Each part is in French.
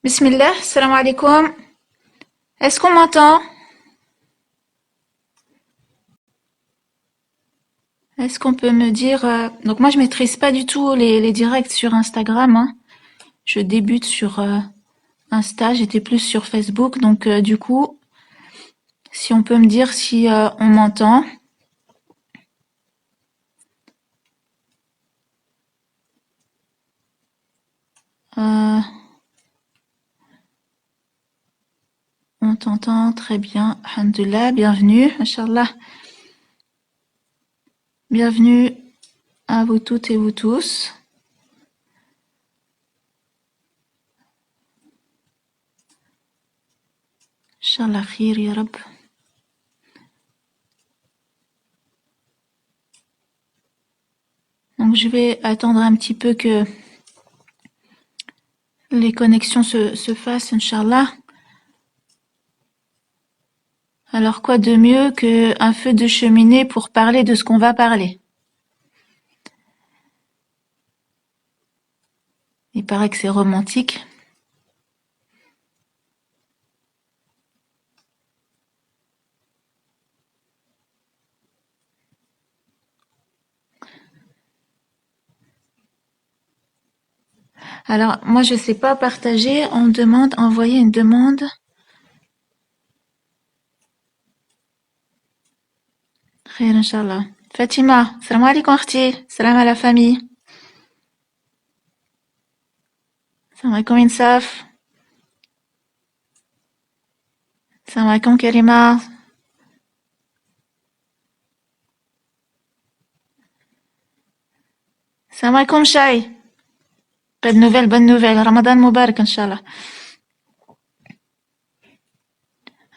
Bismillah, salam alaikum. Est-ce qu'on m'entend? Est-ce qu'on peut me dire... Donc moi je maîtrise pas du tout les directs sur Instagram, hein. Je débute sur Insta, j'étais plus sur Facebook. Donc du coup, si on peut me dire si on m'entend. Euh, on t'entend très bien. Alhamdulillah, bienvenue, Inch'Allah. Bienvenue à vous toutes et vous tous. Inch'Allah khir ya Rab. Donc je vais attendre un petit peu que les connexions se fassent, Inch'Allah. Alors quoi de mieux qu'un feu de cheminée pour parler de ce qu'on va parler? Il paraît que c'est romantique. Alors moi je sais pas partager, on me demande, envoyer une demande. Khair, Inch'Allah. Fatima, salam alaikum akhti, salam à la famille. Salam alaikum Insaf. Salam alaikum Karima. Salam alaikum Shay. Bonne nouvelle. Ramadan Mubarak, Inch'Allah.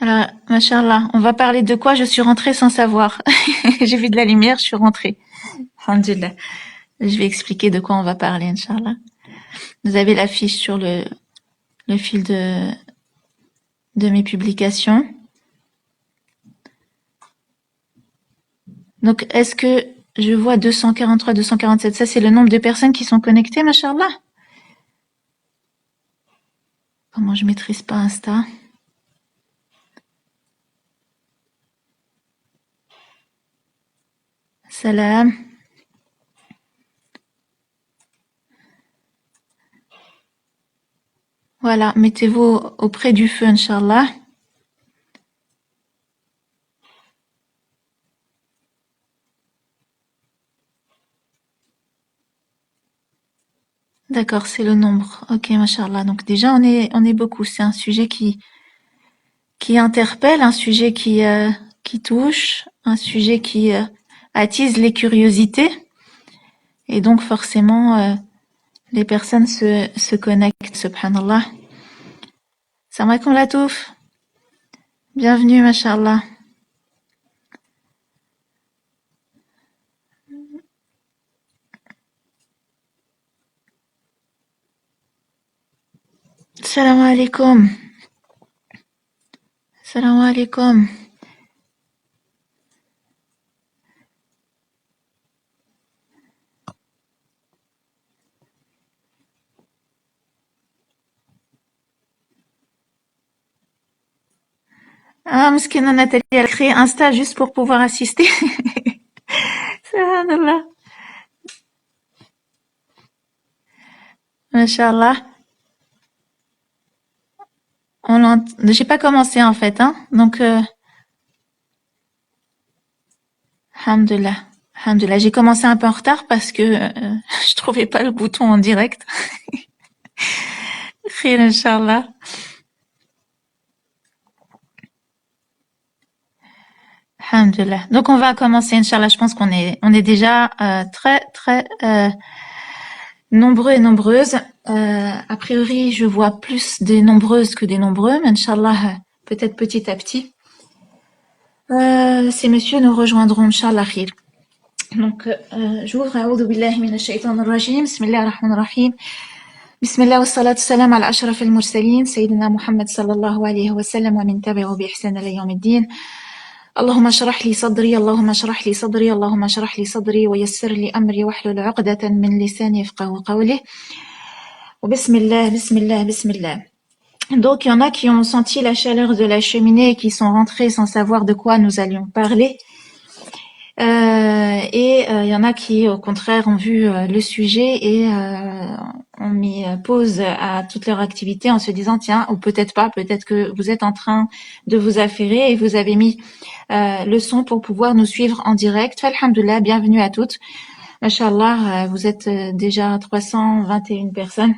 Alors, Mashallah, on va parler de quoi? Je suis rentrée sans savoir. J'ai vu de la lumière, je suis rentrée. Alhamdulillah. Je vais expliquer de quoi on va parler, Inch'Allah. Vous avez l'affiche sur le fil de mes publications. Donc, est-ce que je vois 243, 247? Ça, c'est le nombre de personnes qui sont connectées, Mashallah. Comment je maîtrise pas Insta? Salam. Voilà, mettez-vous auprès du feu, Inch'Allah. D'accord, c'est le nombre. Ok, Mashallah. Donc déjà, on est beaucoup. C'est un sujet qui interpelle, un sujet qui touche, un sujet qui attise les curiosités. Et donc forcément, les personnes se connectent, subhanallah. Salam alaikum Latouf. Bienvenue, mashallah. Salam alaikum. Salam alaikum. Ah, Mskina Nathalie, elle a créé Insta juste pour pouvoir assister. Subhanallah. Mashallah. J'ai pas commencé en fait, hein. Donc, alhamdulillah. Alhamdulillah. J'ai commencé un peu en retard parce que je trouvais pas le bouton en direct. Khir, Inch'Allah. Alhamdulillah. Donc on va commencer, Inch'Allah. Je pense qu'on est déjà très très nombreux et nombreuses. A priori, je vois plus des nombreuses que des nombreux, mais Inch'Allah, peut-être petit à petit. Ces messieurs nous rejoindront, Inch'Allah khir. Donc, j'ouvre A'udhu billahi minash shaitanir rajim. Bismillahir rahmanir rahim. Bismillah wa salatu salam ala ashrafil mursalin. Sayyidina Muhammad sallallahu alayhi wa sallam wa min tabi'u bi ihsan ila yawmiddin. اللهم اشرح لي صدري اللهم اشرح لي صدري اللهم اشرح لي صدري ويسر لي أمري واحلل عقدة من لساني يفقهوا قولي وبسم الله بسم الله بسم الله Donc, il y en a qui ont senti la chaleur de la cheminée et qui sont rentrés sans savoir de quoi nous allions parler. Il y en a qui, au contraire, ont vu le sujet et ont mis pause à toute leur activité en se disant, tiens, ou peut-être pas, peut-être que vous êtes en train de vous affairer et vous avez mis le son pour pouvoir nous suivre en direct. Alhamdoulilah, bienvenue à toutes. Mashallah, vous êtes déjà 321 personnes.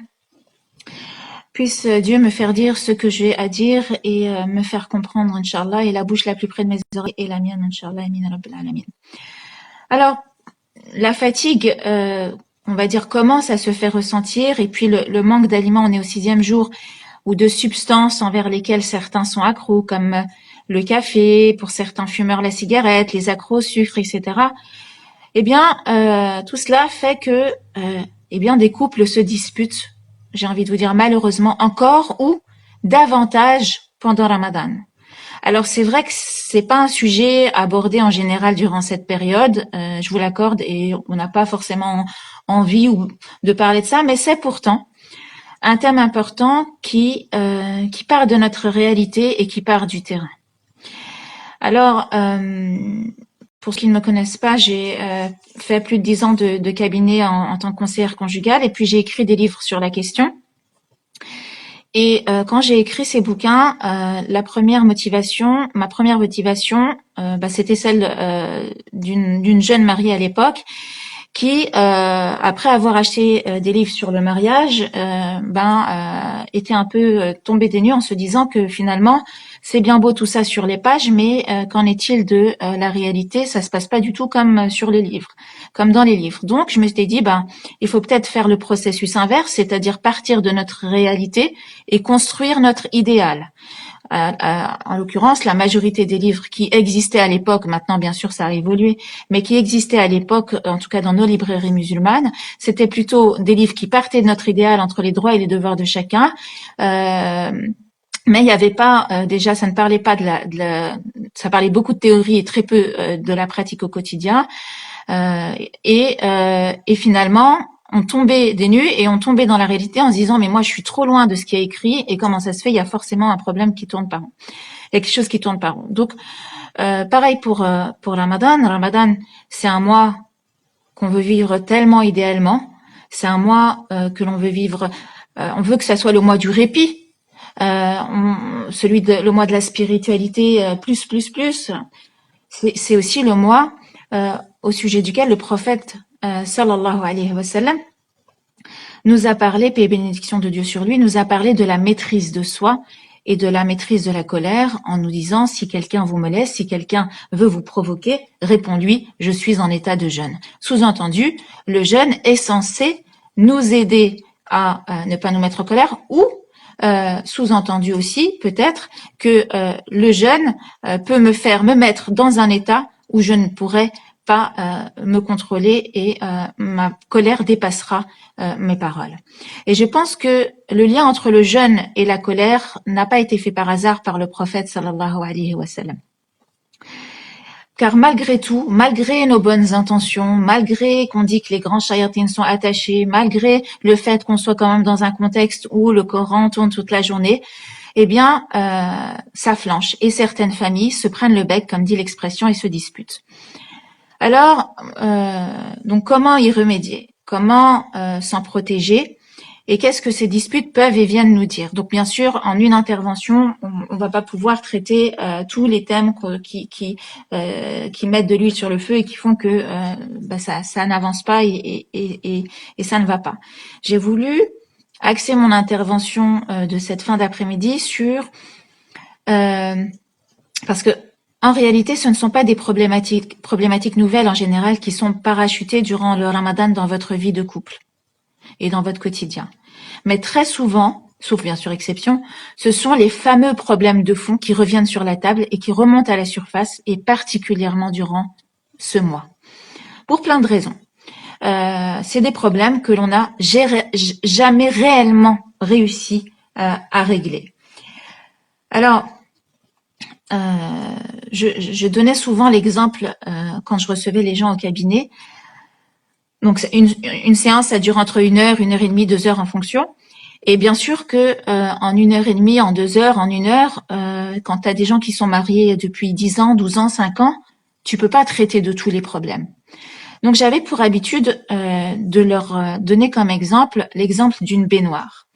Puisse Dieu me faire dire ce que j'ai à dire et me faire comprendre, Inch'Allah, et la bouche la plus près de mes oreilles est la mienne, Inch'Allah, Amin Rabbil Alamin. Alors, la fatigue, on va dire, commence à se faire ressentir, et puis le manque d'aliments, on est au 6e jour, ou de substances envers lesquelles certains sont accros, comme le café, pour certains fumeurs la cigarette, les accros au sucre, etc. Eh bien, tout cela fait que, eh bien, des couples se disputent, j'ai envie de vous dire malheureusement encore, ou davantage pendant Ramadan. Alors c'est vrai que c'est pas un sujet abordé en général durant cette période, je vous l'accorde, et on n'a pas forcément envie de parler de ça, mais c'est pourtant un thème important qui part de notre réalité et qui part du terrain. Alors, pour ceux qui ne me connaissent pas, j'ai fait plus de 10 ans de cabinet en tant que conseillère conjugale, et puis j'ai écrit des livres sur la question. Et quand j'ai écrit ces bouquins, ma première motivation, c'était celle d'une jeune mariée à l'époque qui, après avoir acheté des livres sur le mariage, était un peu tombée des nues en se disant que finalement, c'est bien beau tout ça sur les pages, mais qu'en est-il de la réalité? Ça se passe pas du tout comme sur les livres, comme dans les livres. Donc, je me suis dit, il faut peut-être faire le processus inverse, c'est-à-dire partir de notre réalité et construire notre idéal. En l'occurrence, la majorité des livres qui existaient à l'époque, maintenant bien sûr ça a évolué, mais qui existaient à l'époque, en tout cas dans nos librairies musulmanes, c'était plutôt des livres qui partaient de notre idéal entre les droits et les devoirs de chacun. Mais il n'y avait pas, déjà, ça ne parlait pas ça parlait beaucoup de théorie et très peu de la pratique au quotidien. Et finalement, on tombait des nues et on tombait dans la réalité en se disant mais moi je suis trop loin de ce qui est écrit et comment ça se fait, il y a forcément un problème qui tourne par rond. Il y a quelque chose qui tourne par rond. Donc pareil pour Ramadan. Ramadan, c'est un mois qu'on veut vivre tellement idéalement. C'est un mois que l'on veut vivre. On veut que ça soit le mois du répit, le mois de la spiritualité plus. C'est aussi le mois au sujet duquel le prophète sallallahu alayhi wa sallam nous a parlé, paix et bénédiction de Dieu sur lui, nous a parlé de la maîtrise de soi et de la maîtrise de la colère en nous disant si quelqu'un vous moleste, si quelqu'un veut vous provoquer, réponds-lui, je suis en état de jeûne. Sous-entendu, le jeûne est censé nous aider à ne pas nous mettre en colère ou sous-entendu aussi peut-être que le jeûne peut me mettre dans un état où je ne pourrai pas me contrôler et ma colère dépassera mes paroles. Et je pense que le lien entre le jeûne et la colère n'a pas été fait par hasard par le prophète sallallahu alayhi wa sallam. Car malgré tout, malgré nos bonnes intentions, malgré qu'on dit que les grands shayatines sont attachés, malgré le fait qu'on soit quand même dans un contexte où le Coran tourne toute la journée, eh bien, ça flanche. Et certaines familles se prennent le bec, comme dit l'expression, et se disputent. Alors, donc comment y remédier? Comment s'en protéger? Et qu'est-ce que ces disputes peuvent et viennent nous dire? Donc bien sûr, en une intervention, on va pas pouvoir traiter tous les thèmes qui mettent de l'huile sur le feu et qui font que ça n'avance pas et ça ne va pas. J'ai voulu axer mon intervention de cette fin d'après-midi sur parce que en réalité, ce ne sont pas des problématiques nouvelles en général qui sont parachutées durant le Ramadan dans votre vie de couple et dans votre quotidien. Mais très souvent, sauf bien sûr exception, ce sont les fameux problèmes de fond qui reviennent sur la table et qui remontent à la surface, et particulièrement durant ce mois. Pour plein de raisons. C'est des problèmes que l'on n'a jamais réellement réussi à régler. Alors, je donnais souvent l'exemple quand je recevais les gens au cabinet. Donc une séance, ça dure entre 1 heure et demie, 2 heures en fonction. Et bien sûr que en 1 heure et demie, en 2 heures, en 1 heure, quand tu as des gens qui sont mariés depuis 10 ans, 12 ans, 5 ans, tu peux pas traiter de tous les problèmes. Donc j'avais pour habitude de leur donner comme exemple l'exemple d'une baignoire.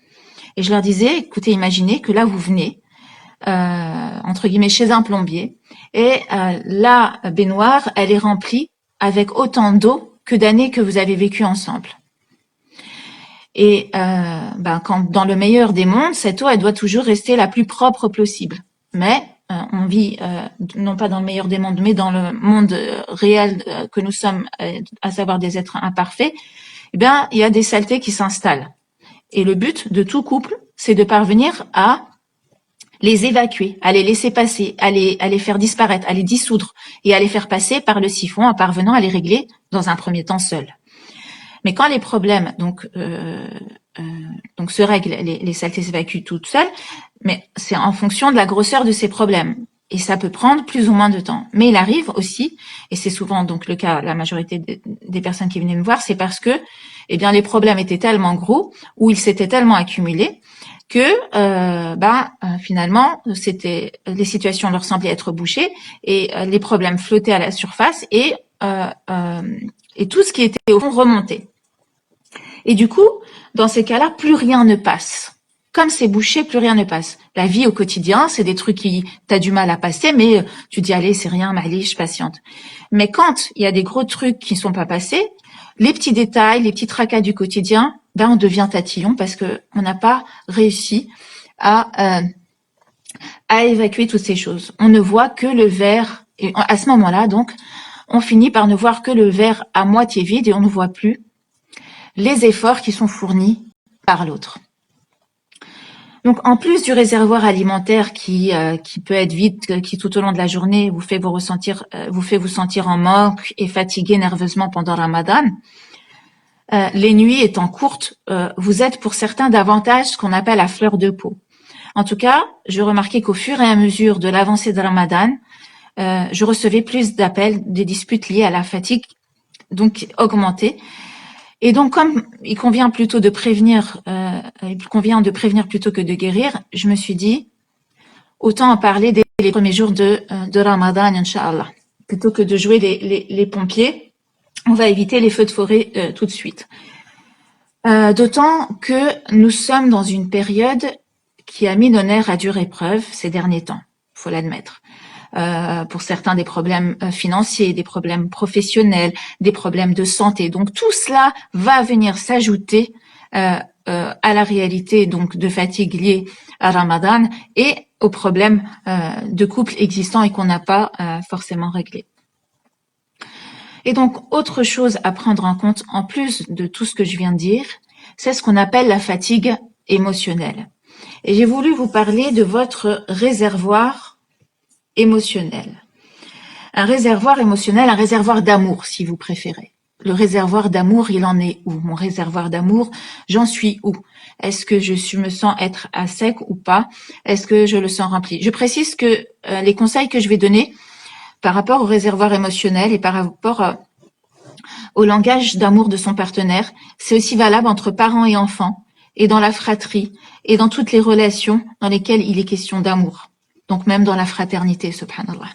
Et je leur disais, écoutez, imaginez que là vous venez, entre guillemets, chez un plombier, et la baignoire, elle est remplie avec autant d'eau que d'années que vous avez vécues ensemble. Et quand dans le meilleur des mondes, cette eau, elle doit toujours rester la plus propre possible. Mais on vit non pas dans le meilleur des mondes, mais dans le monde réel que nous sommes, à savoir des êtres imparfaits. Eh bien, il y a des saletés qui s'installent. Et le but de tout couple, c'est de parvenir à les évacuer, à les laisser passer, à les faire disparaître, à les dissoudre et à les faire passer par le siphon en parvenant à les régler dans un premier temps seul. Mais quand les problèmes donc se règlent, les saletés s'évacuent toutes seules, mais c'est en fonction de la grosseur de ces problèmes. Et ça peut prendre plus ou moins de temps. Mais il arrive aussi, et c'est souvent donc le cas, la majorité des personnes qui venaient me voir, c'est parce que eh bien les problèmes étaient tellement gros ou ils s'étaient tellement accumulés que finalement c'était les situations leur semblaient être bouchées et les problèmes flottaient à la surface et tout ce qui était au fond remontait. Et du coup, dans ces cas-là, plus rien ne passe. Comme c'est bouché, plus rien ne passe. La vie au quotidien, c'est des trucs qui t'as du mal à passer, mais tu dis allez, c'est rien, allez, je patiente. Mais quand il y a des gros trucs qui sont pas passés, les petits détails, les petits tracas du quotidien, on devient tatillon parce que on n'a pas réussi à évacuer toutes ces choses. On ne voit que le verre, et à ce moment-là, donc, on finit par ne voir que le verre à moitié vide et on ne voit plus les efforts qui sont fournis par l'autre. Donc, en plus du réservoir alimentaire qui peut être vide, qui tout au long de la journée vous fait vous sentir en manque et fatigué nerveusement pendant Ramadan, les nuits étant courtes, vous êtes pour certains davantage ce qu'on appelle à fleur de peau. En tout cas, je remarquais qu'au fur et à mesure de l'avancée de Ramadan, je recevais plus d'appels, des disputes liées à la fatigue, donc augmentées. Et donc, comme il convient plutôt de prévenir, plutôt que de guérir, je me suis dit, autant en parler dès les premiers jours de Ramadan, Inch'Allah. Plutôt que de jouer les pompiers, on va éviter les feux de forêt tout de suite. D'autant que nous sommes dans une période qui a mis nos nerfs à dure épreuve ces derniers temps, faut l'admettre. Pour certains des problèmes financiers, des problèmes professionnels, des problèmes de santé. Donc tout cela va venir s'ajouter à la réalité donc de fatigue liée à Ramadan et aux problèmes de couple existants et qu'on n'a pas forcément réglés. Et donc autre chose à prendre en compte en plus de tout ce que je viens de dire, c'est ce qu'on appelle la fatigue émotionnelle. Et j'ai voulu vous parler de votre réservoir émotionnel. Un réservoir émotionnel, un réservoir d'amour, si vous préférez. Le réservoir d'amour, il en est où? Mon réservoir d'amour, j'en suis où? Est-ce que je me sens être à sec ou pas? Est-ce que je le sens rempli? Je précise que les conseils que je vais donner par rapport au réservoir émotionnel et par rapport au langage d'amour de son partenaire, c'est aussi valable entre parents et enfants, et dans la fratrie, et dans toutes les relations dans lesquelles il est question d'amour. Donc même dans la fraternité, subhanallah.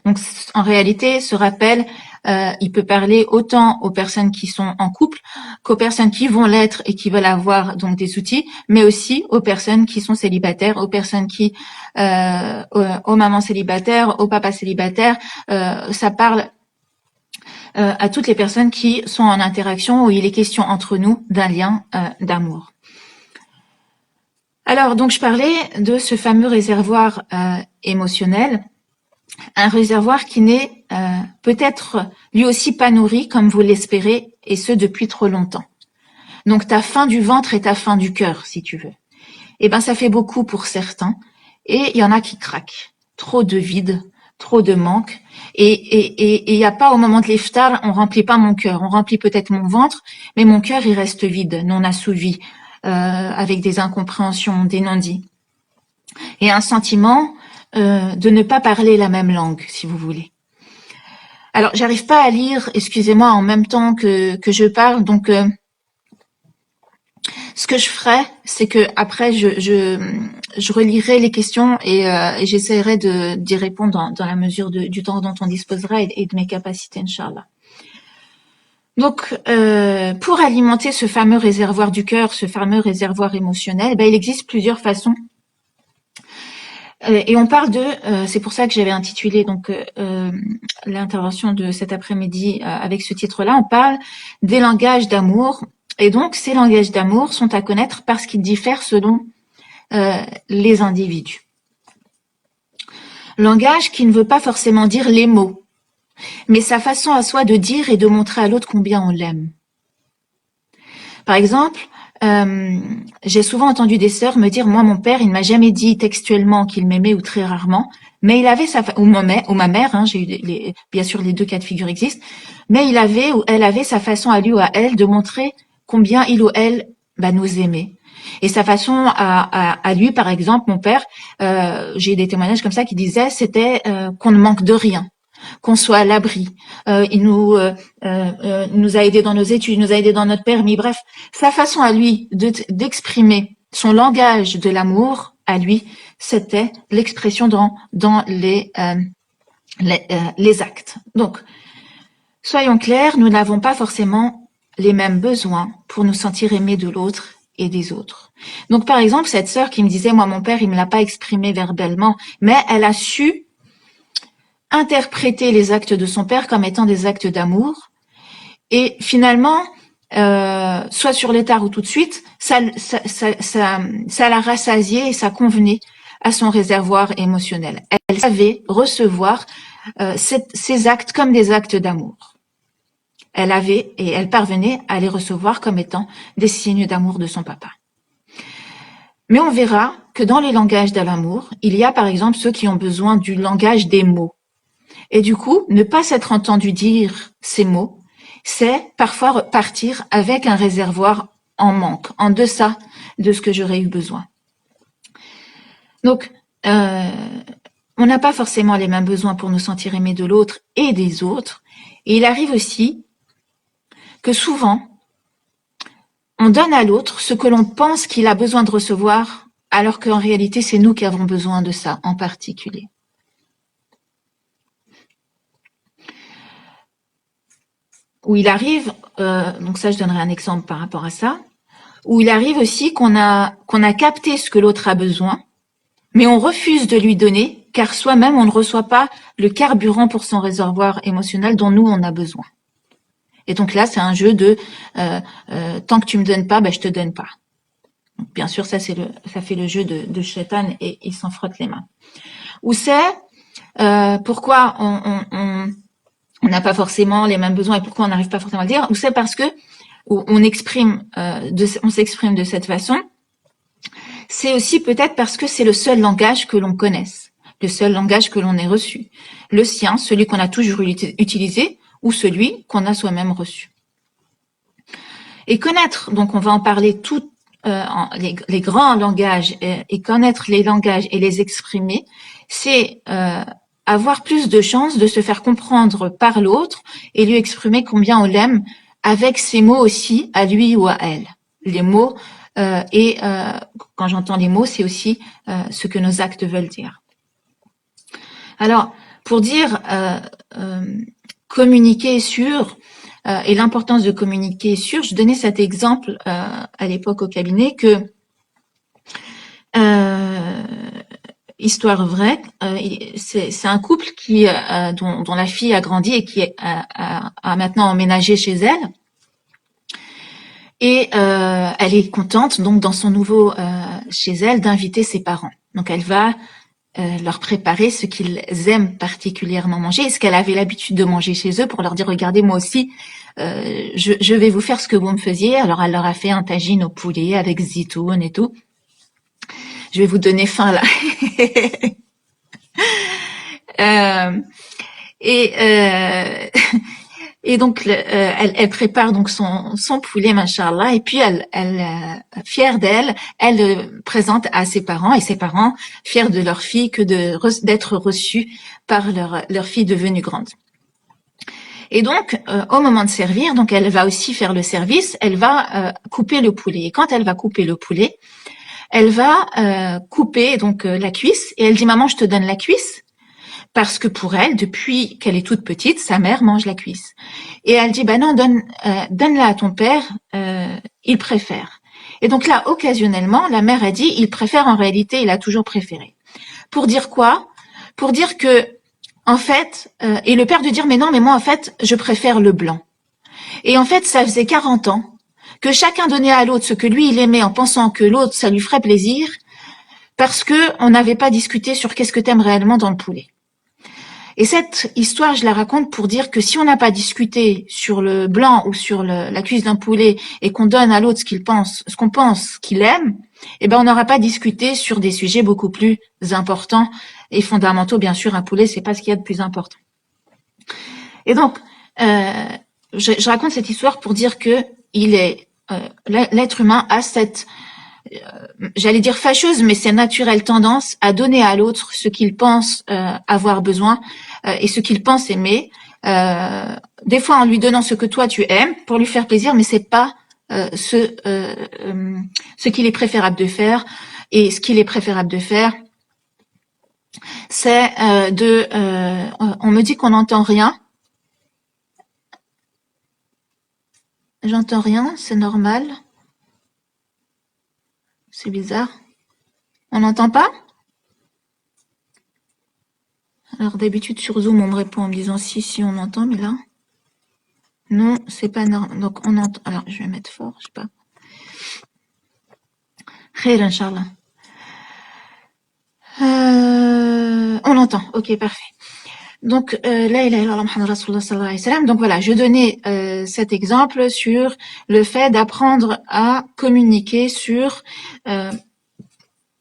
Donc en réalité, ce rappel, il peut parler autant aux personnes qui sont en couple qu'aux personnes qui vont l'être et qui veulent avoir donc des outils, mais aussi aux personnes qui sont célibataires, aux personnes qui, aux mamans célibataires, aux papas célibataires. Ça parle à toutes les personnes qui sont en interaction où il est question entre nous d'un lien d'amour. Alors, donc je parlais de ce fameux réservoir émotionnel, un réservoir qui n'est peut-être lui aussi pas nourri comme vous l'espérez, et ce depuis trop longtemps. Donc ta faim du ventre et ta faim du cœur, si tu veux. Eh ben ça fait beaucoup pour certains, et il y en a qui craquent. Trop de vide, trop de manque, et il n'y a pas au moment de l'iftar, on remplit pas mon cœur, on remplit peut-être mon ventre, mais mon cœur il reste vide, non assouvi, avec des incompréhensions, des non-dits, et un sentiment de ne pas parler la même langue, si vous voulez. Alors, j'arrive pas à lire, excusez-moi, en même temps que je parle, donc Ce que je ferai, c'est que après je relirai les questions et j'essaierai d'y répondre dans la mesure du temps dont on disposera et de mes capacités, Inch'Allah. Donc, pour alimenter ce fameux réservoir du cœur, ce fameux réservoir émotionnel, il existe plusieurs façons. Et on parle c'est pour ça que j'avais intitulé donc l'intervention de cet après-midi avec ce titre-là. On parle des langages d'amour. Et donc, ces langages d'amour sont à connaître parce qu'ils diffèrent selon les individus. Langage qui ne veut pas forcément dire les mots, mais sa façon à soi de dire et de montrer à l'autre combien on l'aime. Par exemple, j'ai souvent entendu des sœurs me dire, moi, mon père, il ne m'a jamais dit textuellement qu'il m'aimait ou très rarement, mais il avait ou ma mère, hein, j'ai eu bien sûr les deux cas de figure existent, mais il avait ou elle avait sa façon à lui ou à elle de montrer combien il ou elle nous aimait. Et sa façon à lui, par exemple, mon père, j'ai eu des témoignages comme ça qui disaient, c'était qu'on ne manque de rien, qu'on soit à l'abri. Il nous a aidés dans nos études, il nous a aidés dans notre permis. Bref, sa façon à lui d'exprimer son langage de l'amour, à lui, c'était l'expression dans les actes. Donc, soyons clairs, nous n'avons pas forcément les mêmes besoins pour nous sentir aimés de l'autre et des autres. Donc, par exemple, cette sœur qui me disait, moi, mon père, il me l'a pas exprimé verbalement, mais elle a su interpréter les actes de son père comme étant des actes d'amour. Et finalement, soit sur les tard ou tout de suite, ça l'a rassasié et ça convenait à son réservoir émotionnel. Elle savait recevoir ces actes comme des actes d'amour. Elle parvenait à les recevoir comme étant des signes d'amour de son papa. Mais on verra que dans les langages de l'amour, il y a par exemple ceux qui ont besoin du langage des mots. Et du coup, ne pas s'être entendu dire ces mots, c'est parfois partir avec un réservoir en manque, en deçà de ce que j'aurais eu besoin. Donc, on n'a pas forcément les mêmes besoins pour nous sentir aimés de l'autre et des autres. Et il arrive aussi que souvent, on donne à l'autre ce que l'on pense qu'il a besoin de recevoir, alors qu'en réalité, c'est nous qui avons besoin de ça en particulier. Où il arrive, donc ça je donnerai un exemple par rapport à ça, où il arrive aussi qu'on a capté ce que l'autre a besoin, mais on refuse de lui donner, car soi-même on ne reçoit pas le carburant pour son réservoir émotionnel dont nous on a besoin. Et donc là c'est un jeu de tant que tu me donnes pas, je te donne pas. Donc, bien sûr ça fait le jeu de Shaitan et il s'en frotte les mains. Ou c'est pourquoi on n'a pas forcément les mêmes besoins et pourquoi on n'arrive pas forcément à le dire, ou c'est parce que on s'exprime de cette façon, c'est aussi peut-être parce que c'est le seul langage que l'on connaisse, le seul langage que l'on ait reçu, le sien, celui qu'on a toujours utilisé ou celui qu'on a soi-même reçu. Et connaître, donc on va en parler les grands langages et connaître les langages et les exprimer, c'est avoir plus de chances de se faire comprendre par l'autre et lui exprimer combien on l'aime avec ses mots aussi, à lui ou à elle. Les mots, quand j'entends les mots, c'est aussi ce que nos actes veulent dire. Alors, pour dire communiquer sur et l'importance de communiquer sur, je donnais cet exemple à l'époque au cabinet que histoire vraie, c'est un couple dont la fille a grandi et qui a maintenant emménagé chez elle. Et elle est contente, donc, dans son nouveau chez elle, d'inviter ses parents. Donc, elle va leur préparer ce qu'ils aiment particulièrement manger et ce qu'elle avait l'habitude de manger chez eux pour leur dire, regardez, moi aussi, je vais vous faire ce que vous me faisiez. Alors, elle leur a fait un tagine au poulet avec zitoun et tout. Je vais vous donner faim, là. Et donc elle prépare donc son poulet, machallah, et puis elle fière d'elle, elle présente à ses parents, et ses parents fiers de leur fille d'être reçue par leur fille devenue grande. Et donc, au moment de servir, donc elle va aussi faire le service, elle va couper le poulet. Et quand elle va couper le poulet, elle va couper donc la cuisse et elle dit maman, je te donne la cuisse parce que pour elle, depuis qu'elle est toute petite, sa mère mange la cuisse. Et elle dit bah non, donne-la à ton père, il préfère. Et donc là, occasionnellement, la mère a dit il préfère, en réalité, il a toujours préféré. Pour dire quoi? Pour dire que en fait, et le père de dire mais non, mais moi en fait, je préfère le blanc. Et en fait, ça faisait 40 ans que chacun donnait à l'autre ce que lui il aimait en pensant que l'autre ça lui ferait plaisir, parce que on n'avait pas discuté sur qu'est-ce que t'aimes réellement dans le poulet. Et cette histoire, je la raconte pour dire que si on n'a pas discuté sur le blanc ou sur la cuisse d'un poulet et qu'on donne à l'autre ce qu'on pense qu'il aime, eh ben on n'aura pas discuté sur des sujets beaucoup plus importants et fondamentaux. Bien sûr, un poulet, c'est pas ce qu'il y a de plus important. Et donc, je raconte cette histoire pour dire que l'être humain a cette, j'allais dire fâcheuse, mais c'est naturelle tendance à donner à l'autre ce qu'il pense avoir besoin et ce qu'il pense aimer. Des fois en lui donnant ce que toi tu aimes pour lui faire plaisir, mais c'est pas ce qu'il est préférable de faire. Et ce qu'il est préférable de faire, c'est on me dit qu'on n'entend rien. J'entends rien, c'est normal. C'est bizarre. On n'entend pas? Alors d'habitude sur Zoom, on me répond en me disant si on entend, mais là, non, c'est pas normal. Donc on entend. Alors je vais mettre fort, je sais pas. Khair, Inch'Allah. On entend, ok, parfait. Donc la ilaha illallah Muhammad Rasulullah sallallahu alayhi wa sallam. Donc voilà, je donnais cet exemple sur le fait d'apprendre à communiquer sur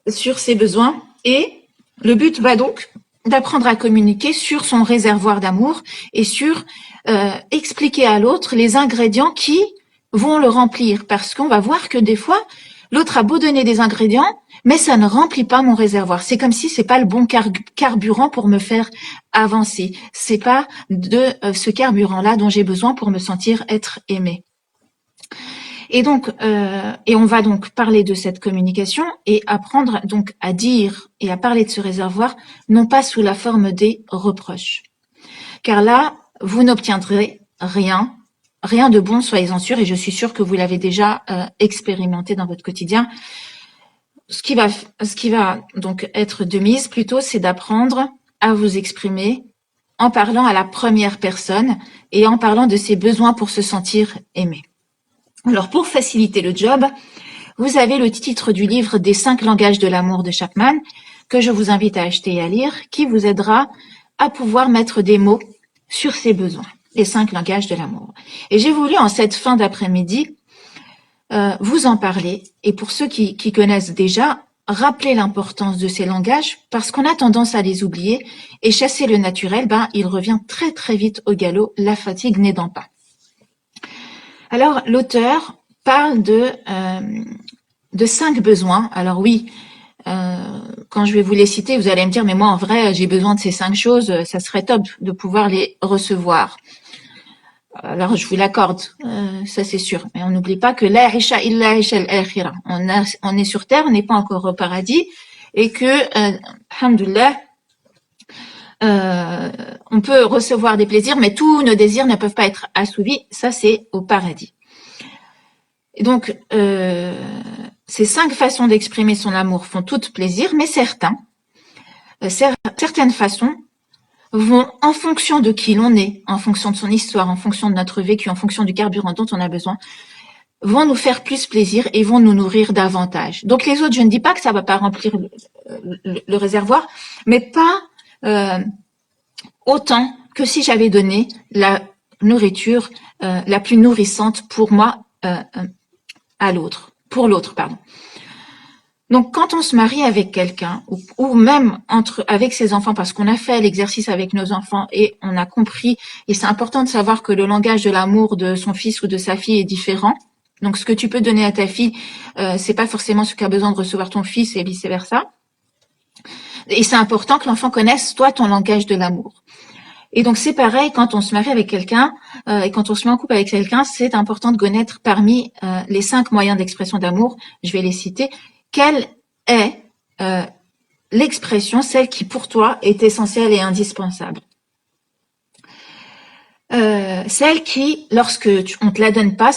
ses besoins, et le but va donc d'apprendre à communiquer sur son réservoir d'amour et sur expliquer à l'autre les ingrédients qui vont le remplir, parce qu'on va voir que des fois l'autre a beau donner des ingrédients, mais ça ne remplit pas mon réservoir. C'est comme si c'est pas le bon carburant pour me faire avancer. C'est pas de ce carburant-là dont j'ai besoin pour me sentir être aimé. Et donc, et on va donc parler de cette communication et apprendre donc à dire et à parler de ce réservoir, non pas sous la forme des reproches. Car là, vous n'obtiendrez rien de bon, soyez-en sûrs, et je suis sûre que vous l'avez déjà expérimenté dans votre quotidien. Ce qui va donc être de mise plutôt, c'est d'apprendre à vous exprimer en parlant à la première personne et en parlant de ses besoins pour se sentir aimé. Alors, pour faciliter le job, vous avez le titre du livre des 5 langages de l'amour de Chapman, que je vous invite à acheter et à lire, qui vous aidera à pouvoir mettre des mots sur ses besoins, les 5 langages de l'amour. Et j'ai voulu, en cette fin d'après-midi, vous en parler, et pour ceux qui connaissent déjà, rappeler l'importance de ces langages, parce qu'on a tendance à les oublier, et chasser le naturel, il revient très très vite au galop, la fatigue n'aidant pas. Alors, l'auteur parle de 5 besoins. Alors oui, quand je vais vous les citer, vous allez me dire, mais moi, en vrai, j'ai besoin de ces 5 choses, ça serait top de pouvoir les recevoir. Alors, je vous l'accorde, ça c'est sûr. Mais on n'oublie pas que la isha illa isha al-akhira. On est sur terre, on n'est pas encore au paradis, et que, alhamdoulilah, on peut recevoir des plaisirs, mais tous nos désirs ne peuvent pas être assouvis. Ça, c'est au paradis. Et donc, ces 5 façons d'exprimer son amour font toutes plaisir, mais certaines façons vont, en fonction de qui l'on est, en fonction de son histoire, en fonction de notre vécu, en fonction du carburant dont on a besoin, vont nous faire plus plaisir et vont nous nourrir davantage. Donc les autres, je ne dis pas que ça va pas remplir le réservoir, mais pas autant que si j'avais donné la nourriture la plus nourrissante pour moi à l'autre, pour l'autre, pardon. Donc, quand on se marie avec quelqu'un, ou même avec ses enfants, parce qu'on a fait l'exercice avec nos enfants et on a compris, et c'est important de savoir que le langage de l'amour de son fils ou de sa fille est différent. Donc, ce que tu peux donner à ta fille, c'est pas forcément ce qu'a besoin de recevoir ton fils et vice-versa. Et c'est important que l'enfant connaisse, toi, ton langage de l'amour. Et donc c'est pareil quand on se marie avec quelqu'un et quand on se met en couple avec quelqu'un, c'est important de connaître parmi les 5 moyens d'expression d'amour, je vais les citer, quelle est l'expression, celle qui pour toi est essentielle et indispensable. Celle qui, on te la donne pas,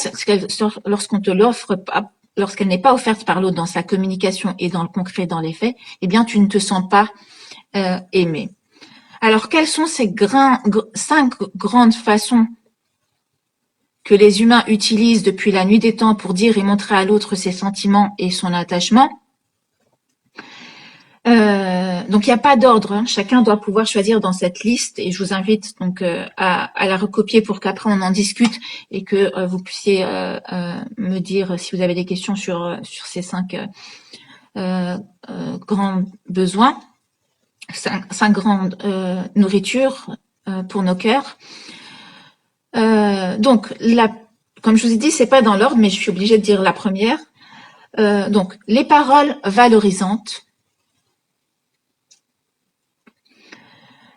lorsqu'on te l'offre pas, lorsqu'elle n'est pas offerte par l'autre dans sa communication et dans le concret, dans les faits, eh bien tu ne te sens pas aimé. Alors quelles sont ces 5 grandes façons que les humains utilisent depuis la nuit des temps pour dire et montrer à l'autre ses sentiments et son attachement? Donc il n'y a pas d'ordre, hein. Chacun doit pouvoir choisir dans cette liste et je vous invite donc à la recopier pour qu'après on en discute et que vous puissiez me dire si vous avez des questions sur ces 5 grands besoins, 5 grandes nourritures pour nos cœurs. Donc comme je vous ai dit, c'est pas dans l'ordre, mais je suis obligée de dire la première. Donc les paroles valorisantes.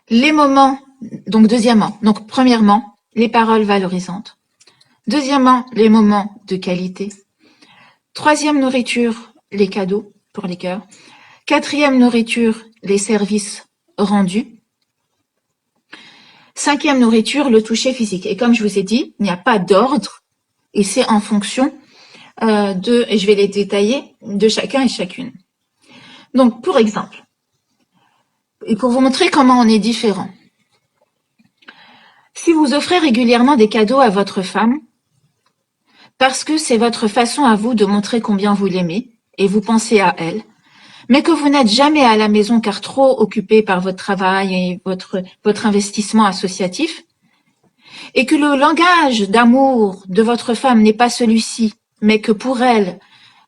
Les moments, donc deuxièmement, donc premièrement, les paroles valorisantes. Deuxièmement, les moments de qualité. Troisième nourriture, les cadeaux pour les cœurs. Quatrième nourriture, les services rendus. Cinquième nourriture, le toucher physique. Et comme je vous ai dit, il n'y a pas d'ordre et c'est en fonction et je vais les détailler, de chacun et chacune. Donc, pour exemple, et pour vous montrer comment on est différent. Si vous offrez régulièrement des cadeaux à votre femme, parce que c'est votre façon à vous de montrer combien vous l'aimez et vous pensez à elle, mais que vous n'êtes jamais à la maison car trop occupé par votre travail et votre investissement associatif, et que le langage d'amour de votre femme n'est pas celui-ci, mais que pour elle,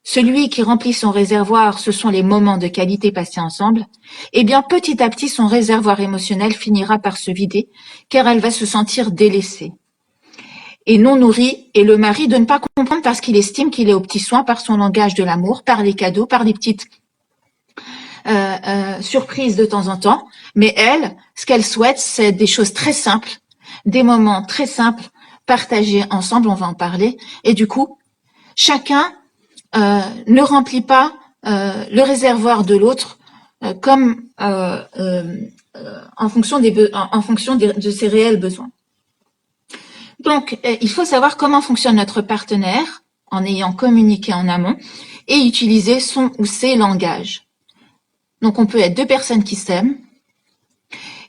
celui qui remplit son réservoir, ce sont les moments de qualité passés ensemble, eh bien petit à petit son réservoir émotionnel finira par se vider, car elle va se sentir délaissée et non nourrie, et le mari de ne pas comprendre parce qu'il estime qu'il est aux petits soins par son langage de l'amour, par les cadeaux, par les petites surprises de temps en temps. Mais elle, ce qu'elle souhaite, c'est des choses très simples, des moments très simples, partagés ensemble, on va en parler. Et du coup, chacun ne remplit pas le réservoir de l'autre comme en fonction de ses réels besoins. Donc, il faut savoir comment fonctionne notre partenaire en ayant communiqué en amont et utiliser son ou ses langages. Donc, on peut être 2 personnes qui s'aiment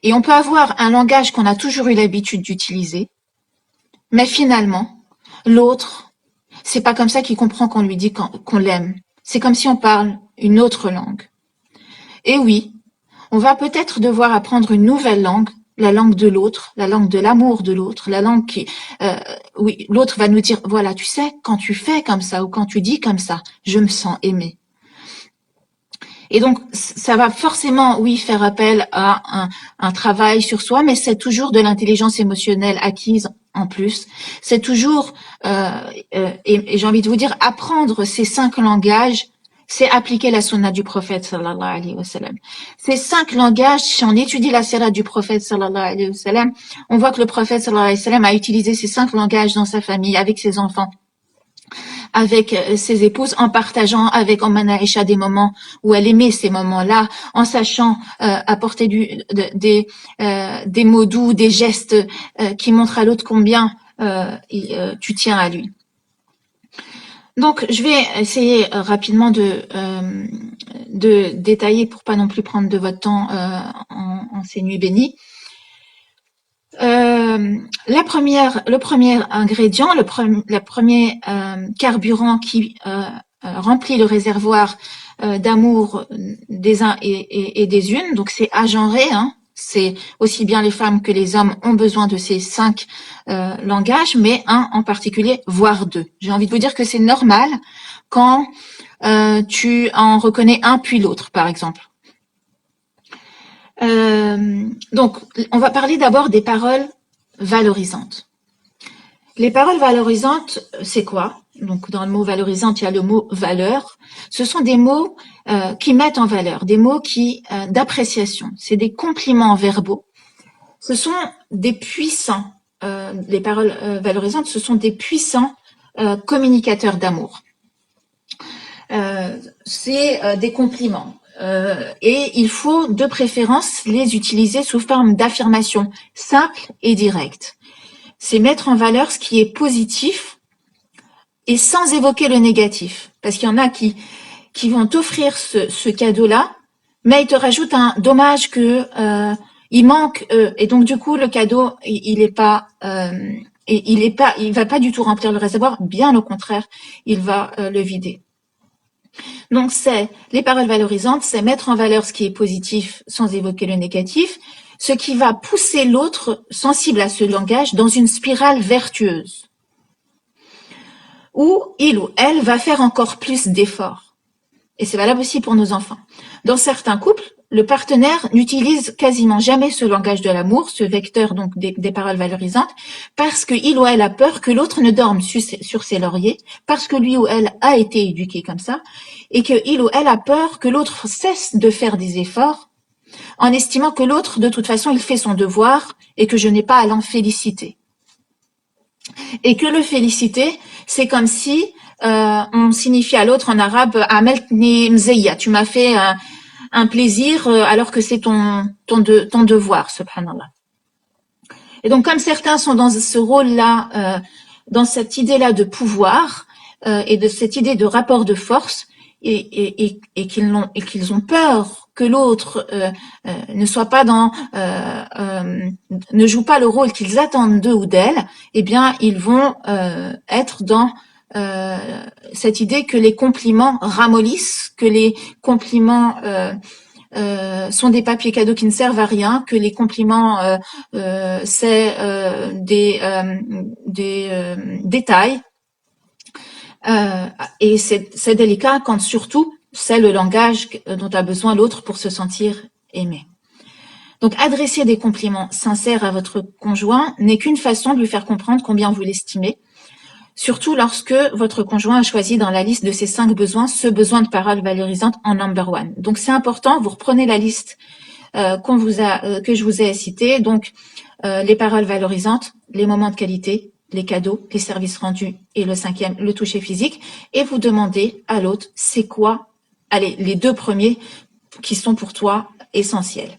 et on peut avoir un langage qu'on a toujours eu l'habitude d'utiliser, mais finalement, l'autre, c'est pas comme ça qu'il comprend qu'on lui dit qu'on l'aime. C'est comme si on parle une autre langue. Et oui, on va peut-être devoir apprendre une nouvelle langue, la langue de l'autre, la langue de l'amour de l'autre, la langue qui, oui, l'autre va nous dire, voilà, tu sais, quand tu fais comme ça ou quand tu dis comme ça, je me sens aimé. Et donc, ça va forcément, oui, faire appel à un travail sur soi, mais c'est toujours de l'intelligence émotionnelle acquise en plus. C'est toujours, et j'ai envie de vous dire, apprendre ces 5 langages, c'est appliquer la sunna du prophète sallallahu alayhi wa sallam. Ces 5 langages, si on étudie la sira du prophète sallallahu alayhi wa sallam, on voit que le prophète sallallahu alayhi wa sallam a utilisé ces 5 langages dans sa famille, avec ses enfants, avec ses épouses, en partageant avec Umm Aïcha des moments où elle aimait ces moments-là, en sachant apporter des mots doux, des gestes qui montrent à l'autre combien tu tiens à lui. Donc, je vais essayer rapidement de détailler pour pas non plus prendre de votre temps en ces nuits bénies. Le premier ingrédient, le premier carburant qui remplit le réservoir d'amour des uns et des unes, donc c'est agenré, hein, c'est aussi bien les femmes que les hommes ont besoin de ces 5 langages, mais un en particulier, voire 2. J'ai envie de vous dire que c'est normal quand tu en reconnais un puis l'autre, par exemple. Donc, on va parler d'abord des paroles valorisantes. Les paroles valorisantes, c'est quoi? Donc, dans le mot valorisante, il y a le mot valeur. Ce sont des mots qui mettent en valeur, des mots d'appréciation. C'est des compliments verbaux ce sont des puissants, les paroles valorisantes, ce sont des puissants communicateurs d'amour. C'est des compliments. Et il faut de préférence les utiliser sous forme d'affirmation simple et directe. C'est mettre en valeur ce qui est positif et sans évoquer le négatif. Parce qu'il y en a qui vont t'offrir ce cadeau-là, mais ils te rajoutent un dommage que il manque, et donc du coup le cadeau il va pas du tout remplir le réservoir, bien au contraire, il va le vider. Donc c'est les paroles valorisantes, c'est mettre en valeur ce qui est positif sans évoquer le négatif, ce qui va pousser l'autre sensible à ce langage dans une spirale vertueuse, où il ou elle va faire encore plus d'efforts. Et c'est valable aussi pour nos enfants. Dans certains couples, le partenaire n'utilise quasiment jamais ce langage de l'amour, ce vecteur donc des paroles valorisantes, parce qu'il ou elle a peur que l'autre ne dorme sur ses lauriers, parce que lui ou elle a été éduqué comme ça, et qu'il ou elle a peur que l'autre cesse de faire des efforts, en estimant que l'autre, de toute façon, il fait son devoir et que je n'ai pas à l'en féliciter. Et que le féliciter, c'est comme si on signifie à l'autre en arabe « Ameltni mzeya », tu m'as fait un plaisir alors que c'est ton devoir, subhanallah. Et donc, comme certains sont dans ce rôle-là, dans cette idée-là de pouvoir et de cette idée de rapport de force, et qu'ils ont peur que l'autre ne soit pas ne joue pas le rôle qu'ils attendent d'eux ou d'elle, eh bien, ils vont être dans cette idée que les compliments ramollissent, que les compliments sont des papiers cadeaux qui ne servent à rien, que les compliments c'est des détails. Et c'est délicat quand surtout c'est le langage dont a besoin l'autre pour se sentir aimé. Donc adresser des compliments sincères à votre conjoint n'est qu'une façon de lui faire comprendre combien vous l'estimez, surtout lorsque votre conjoint a choisi dans la liste de ses 5 besoins ce besoin de paroles valorisantes en number 1. Donc c'est important, vous reprenez la liste que je vous ai citée, donc les paroles valorisantes, les moments de qualité, les cadeaux, les services rendus et le 5e, le toucher physique, et vous demandez à l'autre c'est quoi, allez, les 2 premiers qui sont pour toi essentiels.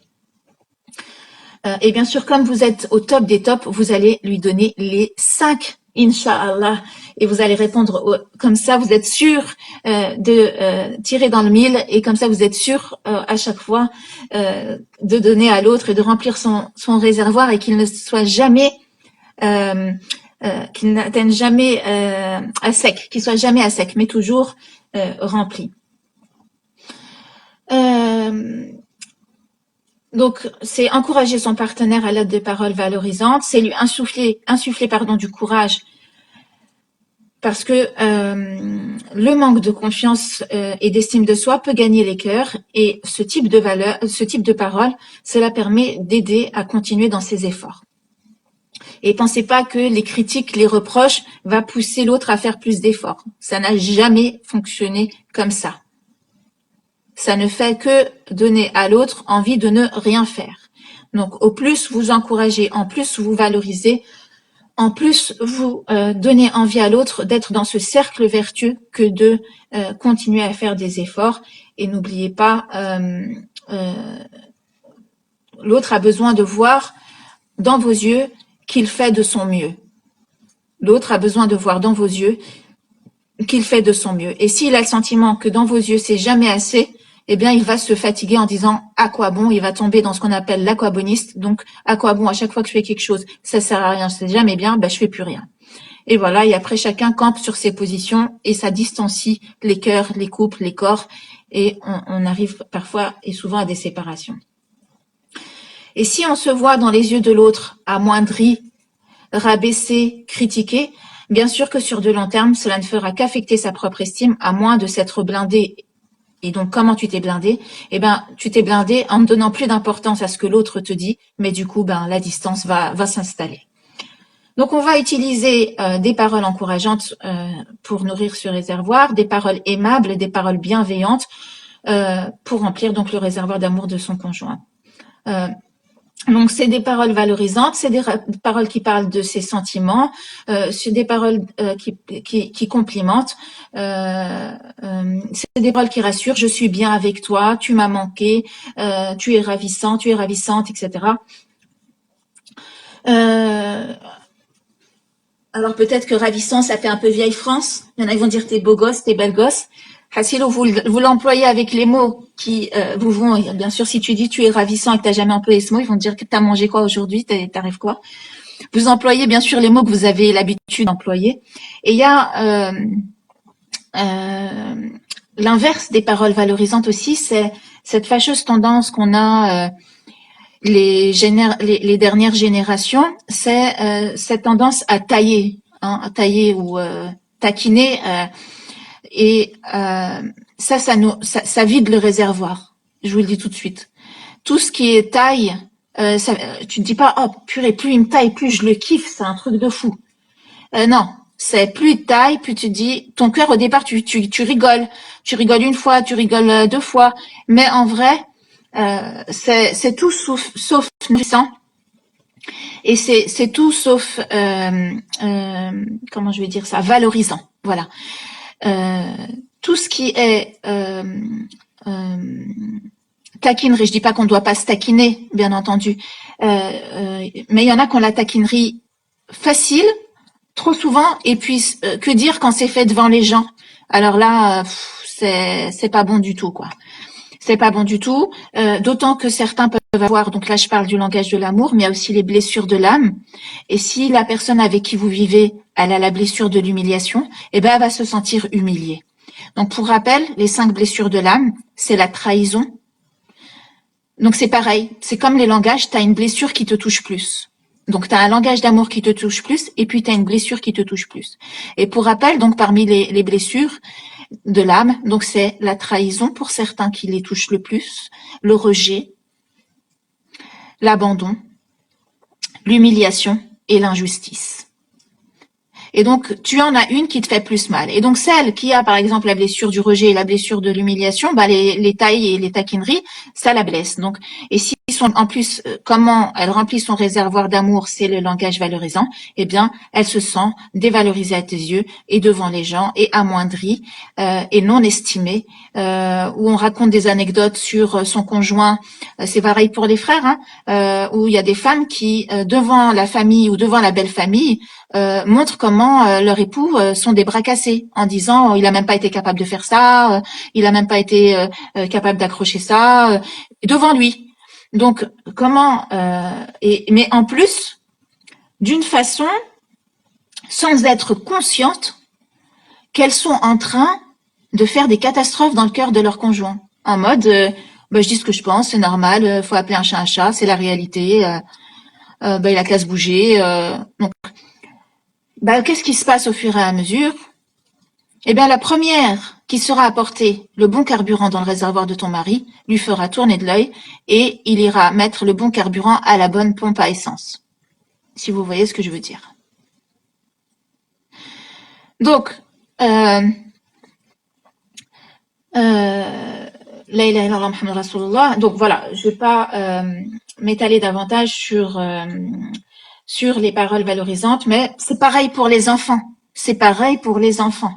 Et bien sûr, comme vous êtes au top des tops, vous allez lui donner les 5, Inch'Allah, et vous allez répondre comme ça, vous êtes sûr de tirer dans le mille, et comme ça, vous êtes sûr à chaque fois de donner à l'autre et de remplir son réservoir, et qu'il ne soit jamais, qu'il n'atteigne jamais à sec, qu'il soit jamais à sec, mais toujours rempli. Donc, c'est encourager son partenaire à l'aide de paroles valorisantes, c'est lui insuffler du courage, parce que le manque de confiance et d'estime de soi peut gagner les cœurs, et ce type de paroles, cela permet d'aider à continuer dans ses efforts. Et pensez pas que les critiques, les reproches va pousser l'autre à faire plus d'efforts. Ça n'a jamais fonctionné comme ça. Ça ne fait que donner à l'autre envie de ne rien faire. Donc, au plus vous encouragez, en plus vous valorisez, en plus vous donnez envie à l'autre d'être dans ce cercle vertueux que de continuer à faire des efforts. Et n'oubliez pas, l'autre a besoin de voir dans vos yeux qu'il fait de son mieux. L'autre a besoin de voir dans vos yeux qu'il fait de son mieux. Et s'il a le sentiment que dans vos yeux c'est jamais assez, eh bien, il va se fatiguer en disant à quoi bon, il va tomber dans ce qu'on appelle l'aquaboniste. Donc, à quoi bon, à chaque fois que je fais quelque chose, ça sert à rien, c'est jamais bien, ben, je fais plus rien. Et voilà, et après, chacun campe sur ses positions et ça distancie les cœurs, les couples, les corps, et on arrive parfois et souvent à des séparations. Et si on se voit dans les yeux de l'autre amoindri, rabaissé, critiqué, bien sûr que sur de long terme, cela ne fera qu'affecter sa propre estime, à moins de s'être blindé. Et donc, comment tu t'es blindé? Eh ben, tu t'es blindé en ne donnant plus d'importance à ce que l'autre te dit, mais du coup, ben, la distance va s'installer. Donc, on va utiliser des paroles encourageantes pour nourrir ce réservoir, des paroles aimables, des paroles bienveillantes pour remplir donc le réservoir d'amour de son conjoint. Donc, c'est des paroles valorisantes, c'est des paroles qui parlent de ses sentiments, c'est des paroles qui complimentent, c'est des paroles qui rassurent. Je suis bien avec toi, tu m'as manqué, tu es ravissant, tu es ravissante, etc. Euh, alors peut-être que ravissant, ça fait un peu vieille France. Il y en a qui vont dire t'es beau gosse, t'es belle gosse. Hassilo, vous l'employez avec les mots qui vous vont, bien sûr, si tu dis tu es ravissant et que t'as jamais employé ce mot, ils vont te dire que t'as mangé quoi aujourd'hui, t'arrives quoi. Vous employez bien sûr les mots que vous avez l'habitude d'employer. Et il y a euh, l'inverse des paroles valorisantes aussi, c'est cette fâcheuse tendance qu'on a les dernières générations, c'est cette tendance à tailler, à tailler ou taquiner, et ça vide le réservoir. Je vous le dis tout de suite. Tout ce qui est taille, tu te dis pas, oh purée, plus il me taille, plus je le kiffe, c'est un truc de fou. Non, c'est plus il taille, plus tu dis, ton cœur au départ, tu rigoles. Tu rigoles une fois, tu rigoles deux fois. Mais en vrai, c'est tout sauf nuissant. Et c'est tout sauf, comment je vais dire ça, valorisant. Voilà. Euh, tout ce qui est taquinerie, je dis pas qu'on ne doit pas se taquiner, bien entendu, mais il y en a qui ont la taquinerie facile, trop souvent, et puis que dire quand c'est fait devant les gens. Alors là, c'est pas bon du tout, quoi. C'est pas bon du tout, d'autant que certains peuvent avoir, donc là je parle du langage de l'amour, mais il y a aussi les blessures de l'âme. Et si la personne avec qui vous vivez, elle a la blessure de l'humiliation, eh ben elle va se sentir humiliée. Donc pour rappel, les 5 blessures de l'âme, c'est la trahison. Donc c'est pareil, c'est comme les langages, tu as une blessure qui te touche plus. Donc tu as un langage d'amour qui te touche plus, et puis tu as une blessure qui te touche plus. Et pour rappel, donc parmi les blessures de l'âme, donc c'est la trahison pour certains qui les touchent le plus, le rejet, l'abandon, l'humiliation et l'injustice. Et donc, tu en as une qui te fait plus mal. Et donc, celle qui a, par exemple, la blessure du rejet et la blessure de l'humiliation, bah, les tailles et les taquineries, ça la blesse. Donc, et si sont, en plus, comment elle remplit son réservoir d'amour, c'est le langage valorisant, eh bien, elle se sent dévalorisée à tes yeux et devant les gens et amoindrie et non estimée, où on raconte des anecdotes sur son conjoint. C'est pareil pour les frères, hein, où il y a des femmes qui, devant la famille ou devant la belle famille, montrent comment leurs époux sont des bras cassés en disant il a même pas été capable de faire ça, il a même pas été capable d'accrocher ça devant lui. Donc comment mais en plus d'une façon sans être consciente qu'elles sont en train de faire des catastrophes dans le cœur de leur conjoint en mode bah, je dis ce que je pense, c'est normal, faut appeler un chat, c'est la réalité, bah, il a qu'à se bouger. Donc bah, qu'est-ce qui se passe au fur et à mesure? Eh bien, la première qui sera apporter le bon carburant dans le réservoir de ton mari lui fera tourner de l'œil et il ira mettre le bon carburant à la bonne pompe à essence. Si vous voyez ce que je veux dire. Donc, la ilaha illallah Muhammad Rasulullah. Donc voilà, je vais pas m'étaler davantage sur les paroles valorisantes, mais c'est pareil pour les enfants. C'est pareil pour les enfants.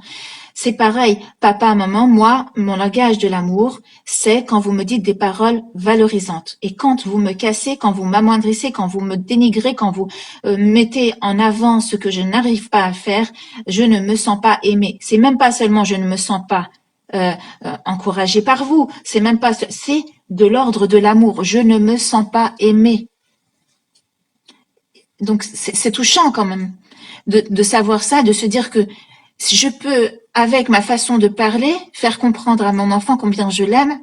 C'est pareil, papa, maman, moi, mon langage de l'amour, c'est quand vous me dites des paroles valorisantes. Et quand vous me cassez, quand vous m'amoindrissez, quand vous me dénigrez, quand vous mettez en avant ce que je n'arrive pas à faire, je ne me sens pas aimée. C'est même pas seulement je ne me sens pas encouragée par vous, c'est même pas, c'est de l'ordre de l'amour. Je ne me sens pas aimée. Donc c'est touchant quand même de savoir ça, de se dire que si je peux, avec ma façon de parler, faire comprendre à mon enfant combien je l'aime,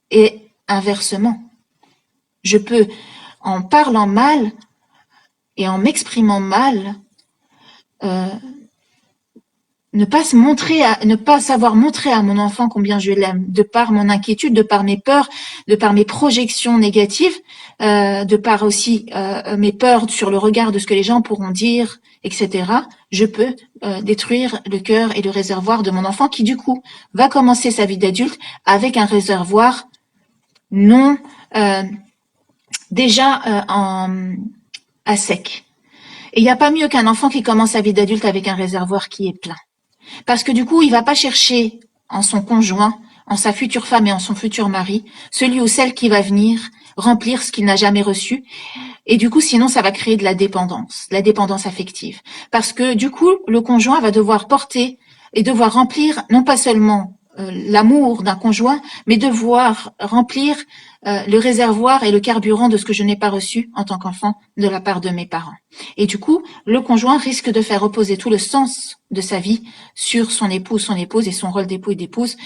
et inversement, je peux, en parlant mal et en m'exprimant mal, euh, ne pas savoir montrer à mon enfant combien je l'aime, de par mon inquiétude, de par mes peurs, de par mes projections négatives, de par aussi mes peurs sur le regard de ce que les gens pourront dire, etc. Je peux détruire le cœur et le réservoir de mon enfant qui, du coup, va commencer sa vie d'adulte avec un réservoir non déjà à sec. Et il n'y a pas mieux qu'un enfant qui commence sa vie d'adulte avec un réservoir qui est plein. Parce que du coup, il va pas chercher en son conjoint, en sa future femme et en son futur mari, celui ou celle qui va venir remplir ce qu'il n'a jamais reçu. Et du coup, sinon, ça va créer de la dépendance affective. Parce que du coup, le conjoint va devoir porter et devoir remplir non pas seulement l'amour d'un conjoint, mais devoir remplir le réservoir et le carburant de ce que je n'ai pas reçu en tant qu'enfant de la part de mes parents. Et du coup, le conjoint risque de faire reposer tout le sens de sa vie sur son époux, son épouse et son rôle d'époux et d'épouse,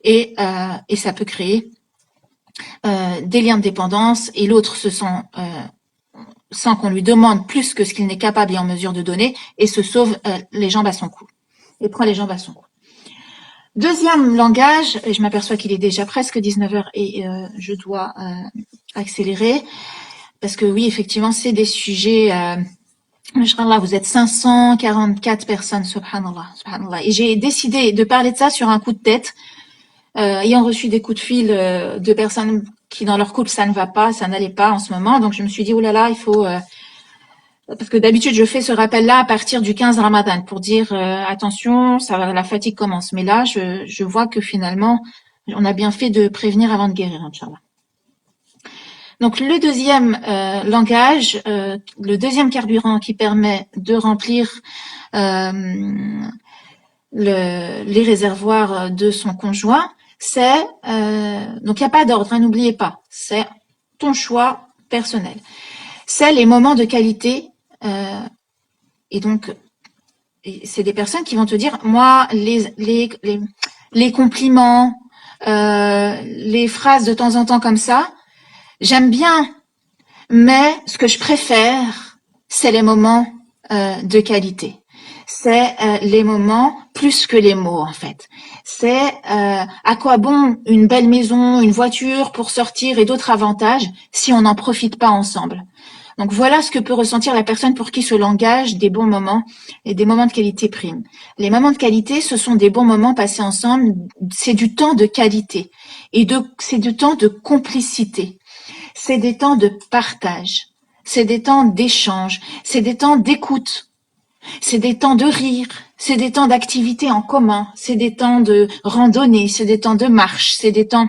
et ça peut créer des liens de dépendance, et l'autre se sent sans qu'on lui demande plus que ce qu'il n'est capable et en mesure de donner, et se sauve les jambes à son cou. Et prend les jambes à son cou. Deuxième langage, et je m'aperçois qu'il est déjà presque 19h et je dois accélérer, parce que oui, effectivement, c'est des sujets... Inch'Allah, vous êtes 544 personnes, subhanallah, subhanallah. Et j'ai décidé de parler de ça sur un coup de tête, ayant reçu des coups de fil de personnes qui, dans leur couple, ça ne va pas, ça n'allait pas en ce moment. Donc, je me suis dit, oh là là, il faut... parce que d'habitude, je fais ce rappel-là à partir du 15 Ramadan pour dire attention, la fatigue commence. Mais là, je vois que finalement, on a bien fait de prévenir avant de guérir, Inch'Allah. Donc, le deuxième langage, le deuxième carburant qui permet de remplir les réservoirs de son conjoint, c'est... donc, il n'y a pas d'ordre, hein, n'oubliez pas. C'est ton choix personnel. C'est les moments de qualité. Et donc, c'est des personnes qui vont te dire, moi, les compliments, les phrases de temps en temps comme ça, j'aime bien, mais ce que je préfère, c'est les moments de qualité. C'est les moments plus que les mots, en fait. C'est à quoi bon une belle maison, une voiture pour sortir et d'autres avantages si on n'en profite pas ensemble. Donc voilà ce que peut ressentir la personne pour qui ce langage des bons moments et des moments de qualité prime. Les moments de qualité, ce sont des bons moments passés ensemble, c'est du temps de qualité et c'est du temps de complicité, c'est des temps de partage, c'est des temps d'échange, c'est des temps d'écoute, c'est des temps de rire, c'est des temps d'activité en commun, c'est des temps de randonnée, c'est des temps de marche, c'est des temps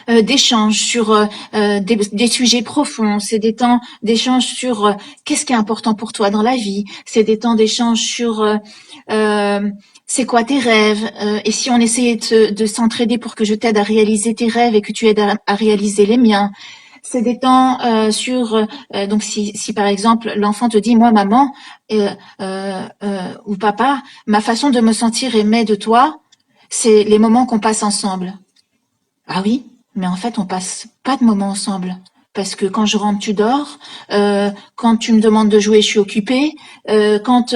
d'échange sur des sujets profonds, c'est des temps d'échange sur qu'est-ce qui est important pour toi dans la vie, c'est des temps d'échange sur c'est quoi tes rêves, et si on essayait de s'entraider pour que je t'aide à réaliser tes rêves et que tu aides à réaliser les miens. C'est des temps sur donc si par exemple l'enfant te dit moi maman ou papa, ma façon de me sentir aimée de toi, c'est les moments qu'on passe ensemble. Ah oui, mais en fait, on passe pas de moments ensemble. Parce que quand je rentre, tu dors. Quand tu me demandes de jouer, je suis occupée. Quand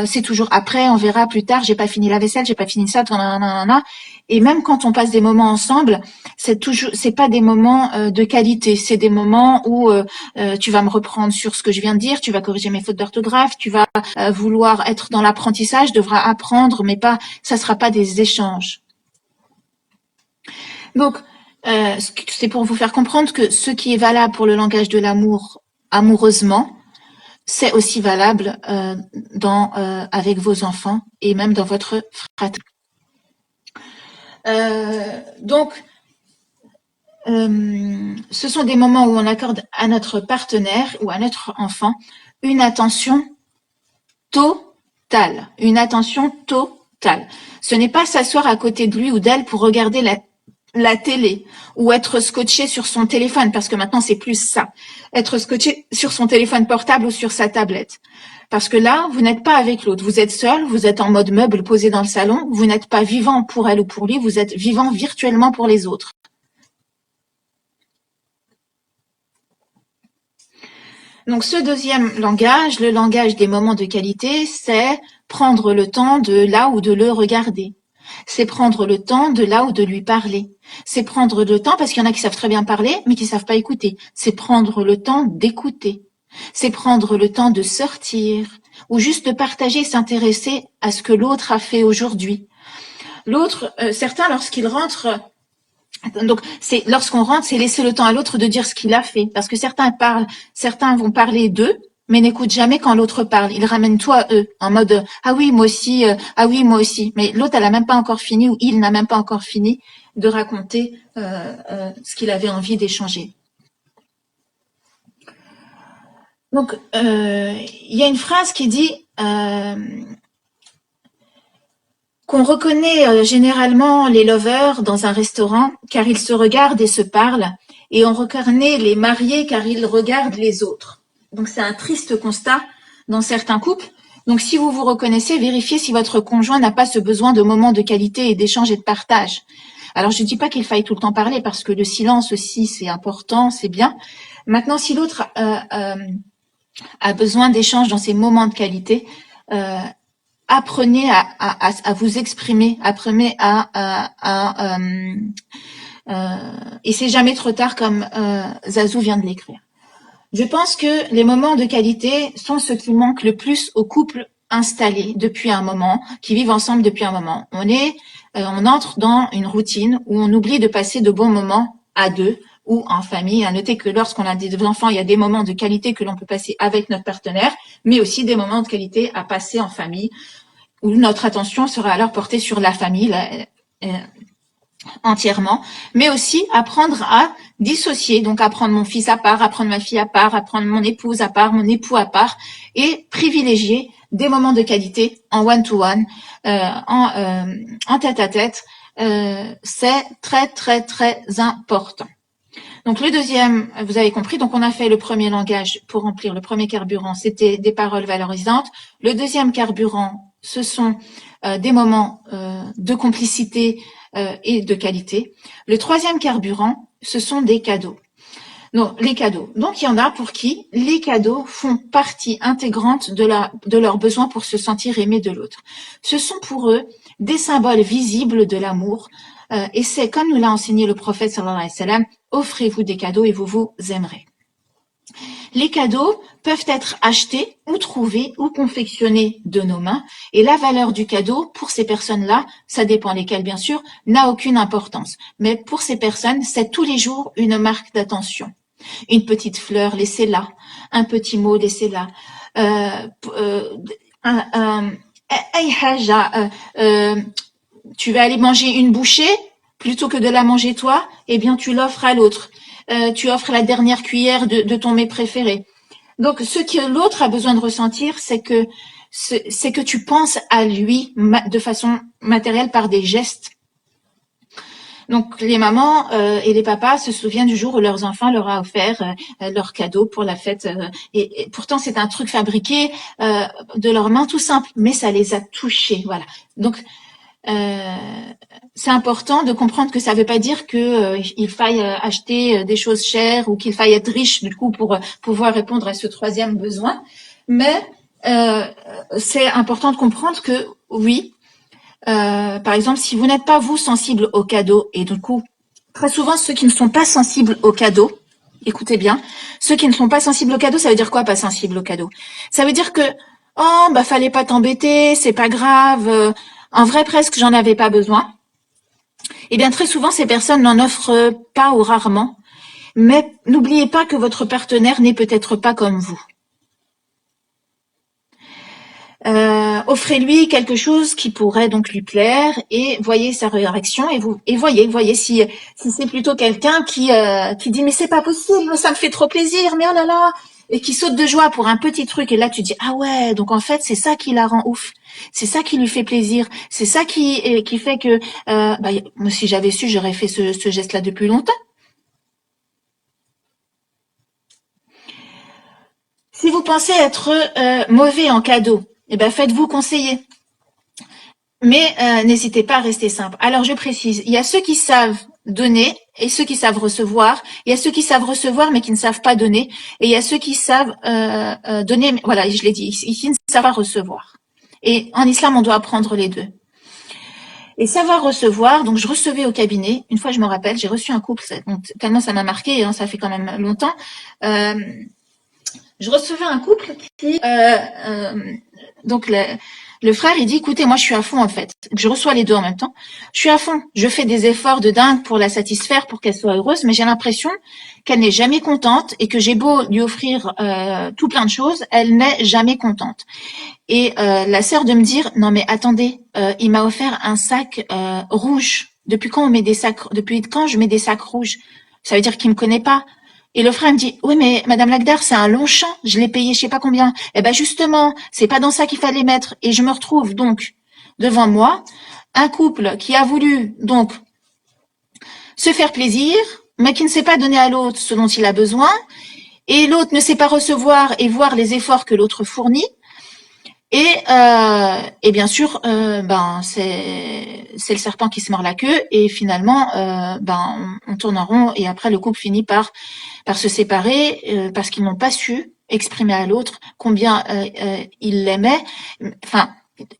c'est toujours après, on verra plus tard. J'ai pas fini la vaisselle, j'ai pas fini ça. Nanana. Et même quand on passe des moments ensemble, c'est pas des moments de qualité. C'est des moments où tu vas me reprendre sur ce que je viens de dire. Tu vas corriger mes fautes d'orthographe. Tu vas vouloir être dans l'apprentissage, devras apprendre, mais pas. Ça sera pas des échanges. Donc, c'est pour vous faire comprendre que ce qui est valable pour le langage de l'amour amoureusement, c'est aussi valable avec vos enfants et même dans votre fratrie. Donc, ce sont des moments où on accorde à notre partenaire ou à notre enfant une attention totale. Une attention totale. Ce n'est pas s'asseoir à côté de lui ou d'elle pour regarder la télé ou être scotché sur son téléphone, parce que maintenant c'est plus ça, être scotché sur son téléphone portable ou sur sa tablette. Parce que là, vous n'êtes pas avec l'autre, vous êtes seul, vous êtes en mode meuble posé dans le salon, vous n'êtes pas vivant pour elle ou pour lui, vous êtes vivant virtuellement pour les autres. Donc ce deuxième langage, le langage des moments de qualité, c'est prendre le temps de là ou de le regarder. C'est prendre le temps de là ou de lui parler. C'est prendre le temps, parce qu'il y en a qui savent très bien parler, mais qui savent pas écouter. C'est prendre le temps d'écouter. C'est prendre le temps de sortir, ou juste de partager, s'intéresser à ce que l'autre a fait aujourd'hui. L'autre, certains, lorsqu'ils rentrent Donc, c'est lorsqu'on rentre, c'est laisser le temps à l'autre de dire ce qu'il a fait, parce que certains parlent, certains vont parler d'eux, mais n'écoutent jamais quand l'autre parle. Ils ramènent tout à eux, en mode ah oui moi aussi, ah oui moi aussi. Mais l'autre elle a même pas encore fini ou il n'a même pas encore fini de raconter ce qu'il avait envie d'échanger. Donc il y a une phrase qui dit qu'on reconnaît généralement les lovers dans un restaurant car ils se regardent et se parlent, et on reconnaît les mariés car ils regardent les autres. Donc c'est un triste constat dans certains couples. Donc si vous vous reconnaissez, vérifiez si votre conjoint n'a pas ce besoin de moments de qualité et d'échange et de partage. Alors je ne dis pas qu'il faille tout le temps parler parce que le silence aussi c'est important, c'est bien. Maintenant si l'autre a besoin d'échange dans ces moments de qualité, euh, apprenez à vous exprimer, apprenez et c'est jamais trop tard comme Zazou vient de l'écrire. Je pense que les moments de qualité sont ce qui manque le plus aux couples installés depuis un moment, qui vivent ensemble depuis un moment. On entre dans une routine où on oublie de passer de bons moments à deux ou en famille. À noter que lorsqu'on a des enfants, il y a des moments de qualité que l'on peut passer avec notre partenaire, mais aussi des moments de qualité à passer en famille, où notre attention sera alors portée sur la famille entièrement, mais aussi apprendre à dissocier, donc apprendre mon fils à part, apprendre ma fille à part, apprendre mon épouse à part, mon époux à part, et privilégier des moments de qualité en one-to-one, en tête-à-tête. C'est très très très important. Donc le deuxième, vous avez compris, donc on a fait le premier langage pour remplir le premier carburant, c'était des paroles valorisantes. Le deuxième carburant, ce sont des moments de complicité et de qualité. Le troisième carburant, ce sont des cadeaux. Non, les cadeaux. Donc il y en a pour qui les cadeaux font partie intégrante de leurs besoins pour se sentir aimé de l'autre. Ce sont pour eux des symboles visibles de l'amour. Et c'est comme nous l'a enseigné le prophète sallallahu alayhi wa sallam, offrez-vous des cadeaux et vous vous aimerez. Les cadeaux peuvent être achetés ou trouvés ou confectionnés de nos mains, et la valeur du cadeau pour ces personnes-là, ça dépend lesquelles bien sûr, n'a aucune importance. Mais pour ces personnes, c'est tous les jours une marque d'attention. Une petite fleur, laissez-la. Un petit mot, laissez-la. Tu vas aller manger une bouchée, plutôt que de la manger toi, eh bien tu l'offres à l'autre. Tu offres la dernière cuillère de ton mets préféré. Donc ce que l'autre a besoin de ressentir, c'est que tu penses à lui de façon matérielle par des gestes. Donc les mamans et les papas se souviennent du jour où leurs enfants leur a offert leur cadeau pour la fête. Et pourtant c'est un truc fabriqué de leurs mains tout simple, mais ça les a touchés. Voilà. Donc c'est important de comprendre que ça ne veut pas dire que il faille acheter des choses chères ou qu'il faille être riche du coup pour pouvoir répondre à ce troisième besoin. Mais c'est important de comprendre que oui, par exemple, si vous n'êtes pas vous sensible aux cadeaux, et du coup, très souvent ceux qui ne sont pas sensibles aux cadeaux, écoutez bien, ceux qui ne sont pas sensibles aux cadeaux, ça veut dire quoi, pas sensible aux cadeaux? Ça veut dire que oh bah fallait pas t'embêter, c'est pas grave. En vrai, presque, j'en avais pas besoin. Eh bien, très souvent, ces personnes n'en offrent pas ou rarement. Mais n'oubliez pas que votre partenaire n'est peut-être pas comme vous. Offrez-lui quelque chose qui pourrait donc lui plaire et voyez sa réaction et voyez si c'est plutôt quelqu'un qui dit mais c'est pas possible, ça me fait trop plaisir, mais oh là là, et qui saute de joie pour un petit truc, et là tu dis ah ouais, donc en fait c'est ça qui la rend ouf, c'est ça qui lui fait plaisir, c'est ça qui fait que moi si j'avais su j'aurais fait ce geste-là depuis longtemps. Si vous pensez être mauvais en cadeau, eh ben faites-vous conseiller. Mais n'hésitez pas à rester simple. Alors je précise, il y a ceux qui savent donner et ceux qui savent recevoir. Il y a ceux qui savent recevoir mais qui ne savent pas donner. Et il y a ceux qui savent donner, mais, voilà, je l'ai dit, qui ne savent pas recevoir. Et en islam, on doit apprendre les deux. Et savoir recevoir, donc je recevais au cabinet, une fois je me rappelle, j'ai reçu un couple, donc, tellement ça m'a marqué, hein, ça fait quand même longtemps. je recevais un couple qui, donc le frère, il dit, écoutez, moi je suis à fond en fait. Je reçois les deux en même temps. Je suis à fond. Je fais des efforts de dingue pour la satisfaire, pour qu'elle soit heureuse, mais j'ai l'impression qu'elle n'est jamais contente et que j'ai beau lui offrir tout plein de choses, elle n'est jamais contente. Et la sœur de me dire, non mais attendez, il m'a offert un sac rouge. Depuis quand on met des sacs, depuis quand je mets des sacs rouges? Ça veut dire qu'il me connaît pas. Et le frère me dit, oui, mais Madame Lagdar, c'est un long champ. Je l'ai payé, je sais pas combien. Eh ben, justement, c'est pas dans ça qu'il fallait mettre. Et je me retrouve donc devant moi, un couple qui a voulu donc se faire plaisir, mais qui ne s'est pas donné à l'autre ce dont il a besoin. Et l'autre ne sait pas recevoir et voir les efforts que l'autre fournit. Et bien sûr, ben c'est le serpent qui se mord la queue et finalement, ben on tourne en rond et après le couple finit par se séparer parce qu'ils n'ont pas su exprimer à l'autre combien ils l'aimaient, enfin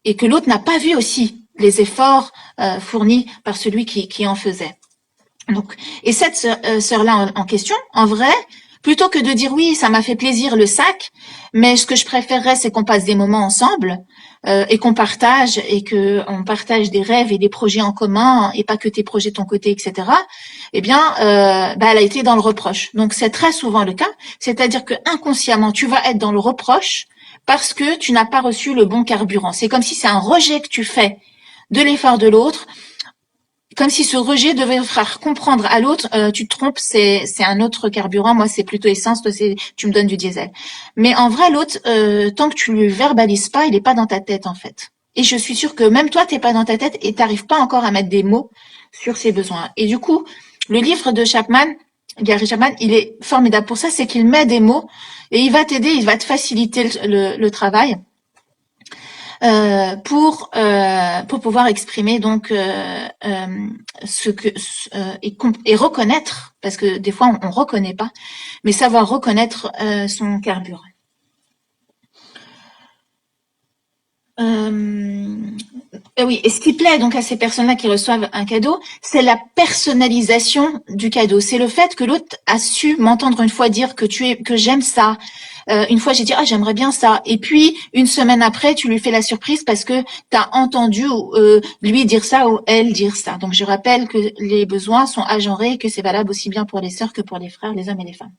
et que l'autre n'a pas vu aussi les efforts fournis par celui qui en faisait. Donc, et cette sœur-là en question, en vrai, plutôt que de dire oui, ça m'a fait plaisir le sac, mais ce que je préférerais, c'est qu'on passe des moments ensemble et qu'on partage et que on partage des rêves et des projets en commun et pas que tes projets de ton côté, etc. Eh bien, bah, elle a été dans le reproche. Donc, c'est très souvent le cas, c'est-à-dire que inconsciemment, tu vas être dans le reproche parce que tu n'as pas reçu le bon carburant. C'est comme si c'est un rejet que tu fais de l'effort de l'autre comme si ce rejet devait faire comprendre à l'autre, tu te trompes, c'est un autre carburant, moi c'est plutôt essence, toi c'est tu me donnes du diesel. Mais en vrai l'autre, tant que tu lui verbalises pas, il est pas dans ta tête en fait. Et je suis sûre que même toi t'es pas dans ta tête et t'arrives pas encore à mettre des mots sur ses besoins. Et du coup, le livre de Gary Chapman, il est formidable pour ça, c'est qu'il met des mots et il va t'aider, il va te faciliter le travail pour pouvoir exprimer donc ce que et reconnaître parce que des fois on reconnaît pas mais savoir reconnaître son carburant. Oui, et ce qui plaît donc à ces personnes-là qui reçoivent un cadeau, c'est la personnalisation du cadeau. C'est le fait que l'autre a su m'entendre une fois dire que j'aime ça. Une fois, j'ai dit ah j'aimerais bien ça. Et puis une semaine après, tu lui fais la surprise parce que tu as entendu lui dire ça ou elle dire ça. Donc je rappelle que les besoins sont agenrés et que c'est valable aussi bien pour les sœurs que pour les frères, les hommes et les femmes.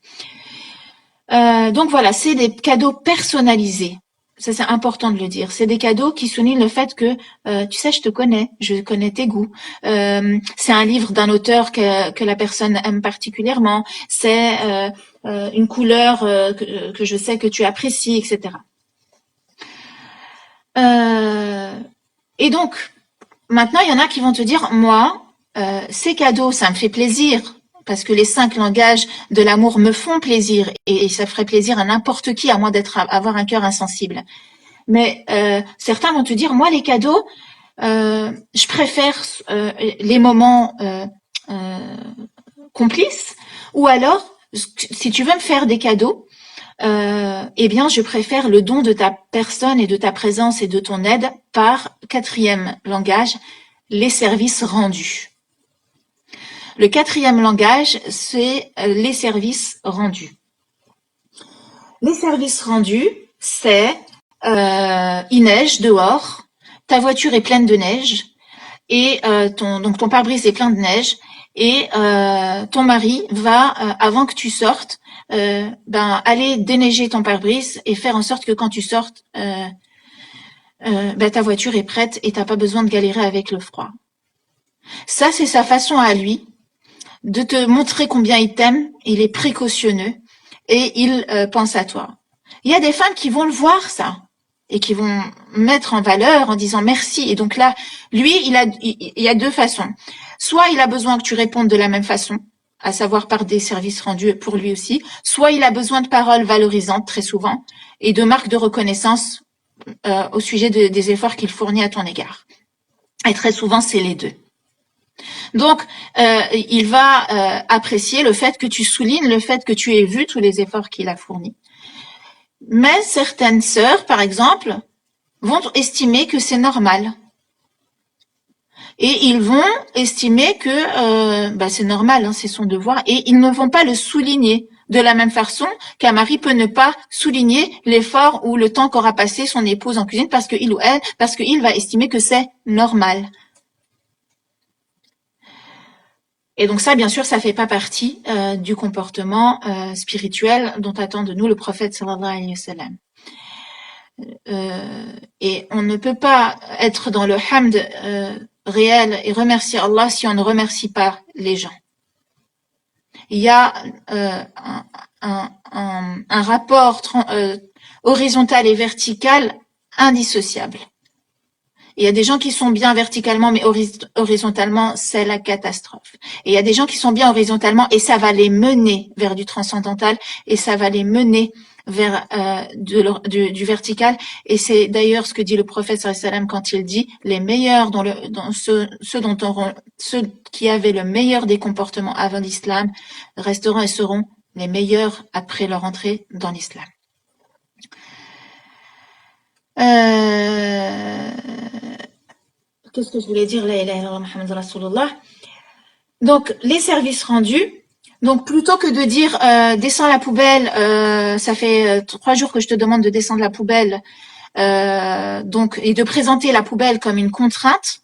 Donc voilà, c'est des cadeaux personnalisés. Ça, c'est important de le dire. C'est des cadeaux qui soulignent le fait que, tu sais, je connais tes goûts. C'est un livre d'un auteur que la personne aime particulièrement. C'est une couleur que je sais que tu apprécies, etc. Et donc, maintenant, il y en a qui vont te dire, moi, ces cadeaux, ça me fait plaisir parce que les 5 langages de l'amour me font plaisir et ça ferait plaisir à n'importe qui, à moins avoir un cœur insensible. Mais certains vont te dire, moi, les cadeaux, je préfère les moments complices ou alors, si tu veux me faire des cadeaux, eh bien, je préfère le don de ta personne et de ta présence et de ton aide par 4e langage, les services rendus. Le 4e langage, c'est les services rendus. Les services rendus, c'est il neige dehors, ta voiture est pleine de neige et ton pare-brise est plein de neige et ton mari va avant que tu sortes aller déneiger ton pare-brise et faire en sorte que quand tu sortes ta voiture est prête et t'as pas besoin de galérer avec le froid. Ça, c'est sa façon à lui de te montrer combien il t'aime, il est précautionneux et il pense à toi. Il y a des femmes qui vont le voir ça et qui vont mettre en valeur en disant merci. Et donc là, lui, il y a 2 façons. Soit il a besoin que tu répondes de la même façon, à savoir par des services rendus pour lui aussi, soit il a besoin de paroles valorisantes très souvent et de marques de reconnaissance au sujet des efforts qu'il fournit à ton égard. Et très souvent, c'est les 2. Donc, il va apprécier le fait que tu soulignes le fait que tu aies vu tous les efforts qu'il a fournis. Mais certaines sœurs, par exemple, vont estimer que c'est normal. Et ils vont estimer que c'est normal, hein, c'est son devoir, et ils ne vont pas le souligner De la même façon qu'un mari peut ne pas souligner l'effort ou le temps qu'aura passé son épouse en cuisine parce qu'il va estimer que c'est normal. Et donc ça, bien sûr, ça fait pas partie du comportement spirituel dont attend de nous le prophète sallallahu alayhi wa sallam. Et on ne peut pas être dans le hamd réel et remercier Allah si on ne remercie pas les gens. Il y a un rapport horizontal et vertical indissociable. Il y a des gens qui sont bien verticalement, mais horizontalement, c'est la catastrophe. Et il y a des gens qui sont bien horizontalement, et ça va les mener vers du transcendantal, et ça va les mener vers du vertical. Et c'est d'ailleurs ce que dit le prophète sallallahu alayhi wa sallam quand il dit les meilleurs, ceux qui avaient le meilleur des comportements avant l'islam resteront et seront les meilleurs après leur entrée dans l'islam. Qu'est-ce que je voulais dire? La ilaha illallah Muhammad Rasulullah. Donc, les services rendus. Donc, plutôt que de dire descends la poubelle, ça fait 3 jours que je te demande de descendre la poubelle, donc et de présenter la poubelle comme une contrainte,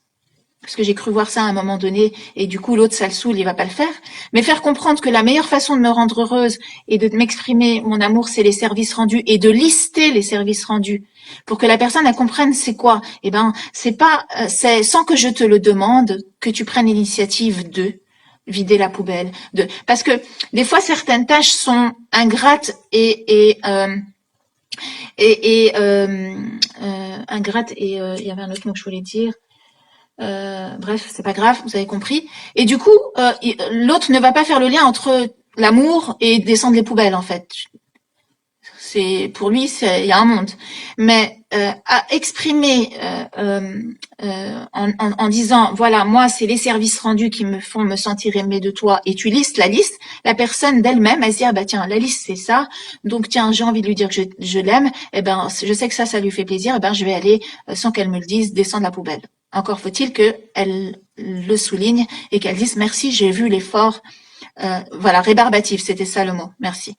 parce que j'ai cru voir ça à un moment donné, et du coup l'autre ça le saoule, il va pas le faire. Mais faire comprendre que la meilleure façon de me rendre heureuse et de m'exprimer mon amour, c'est les services rendus, et de lister les services rendus pour que la personne elle comprenne c'est quoi. Eh ben c'est pas, c'est sans que je te le demande que tu prennes l'initiative de vider la poubelle, parce que des fois certaines tâches sont ingrates ingrates et il y avait un autre mot que je voulais dire. Bref, c'est pas grave, vous avez compris. Et du coup, l'autre ne va pas faire le lien entre l'amour et descendre les poubelles, en fait. C'est pour lui, il y a un monde. Mais à exprimer en disant, voilà, moi, c'est les services rendus qui me font me sentir aimé de toi, et tu listes la liste, la personne d'elle-même, elle se dit, ah bah tiens, la liste c'est ça, donc tiens, j'ai envie de lui dire que je l'aime, et ben, je sais que ça lui fait plaisir, et ben, je vais aller, sans qu'elle me le dise, descendre la poubelle. Encore faut-il qu'elle le souligne et qu'elle dise merci, j'ai vu l'effort. Voilà, rébarbatif, c'était ça le mot. Merci.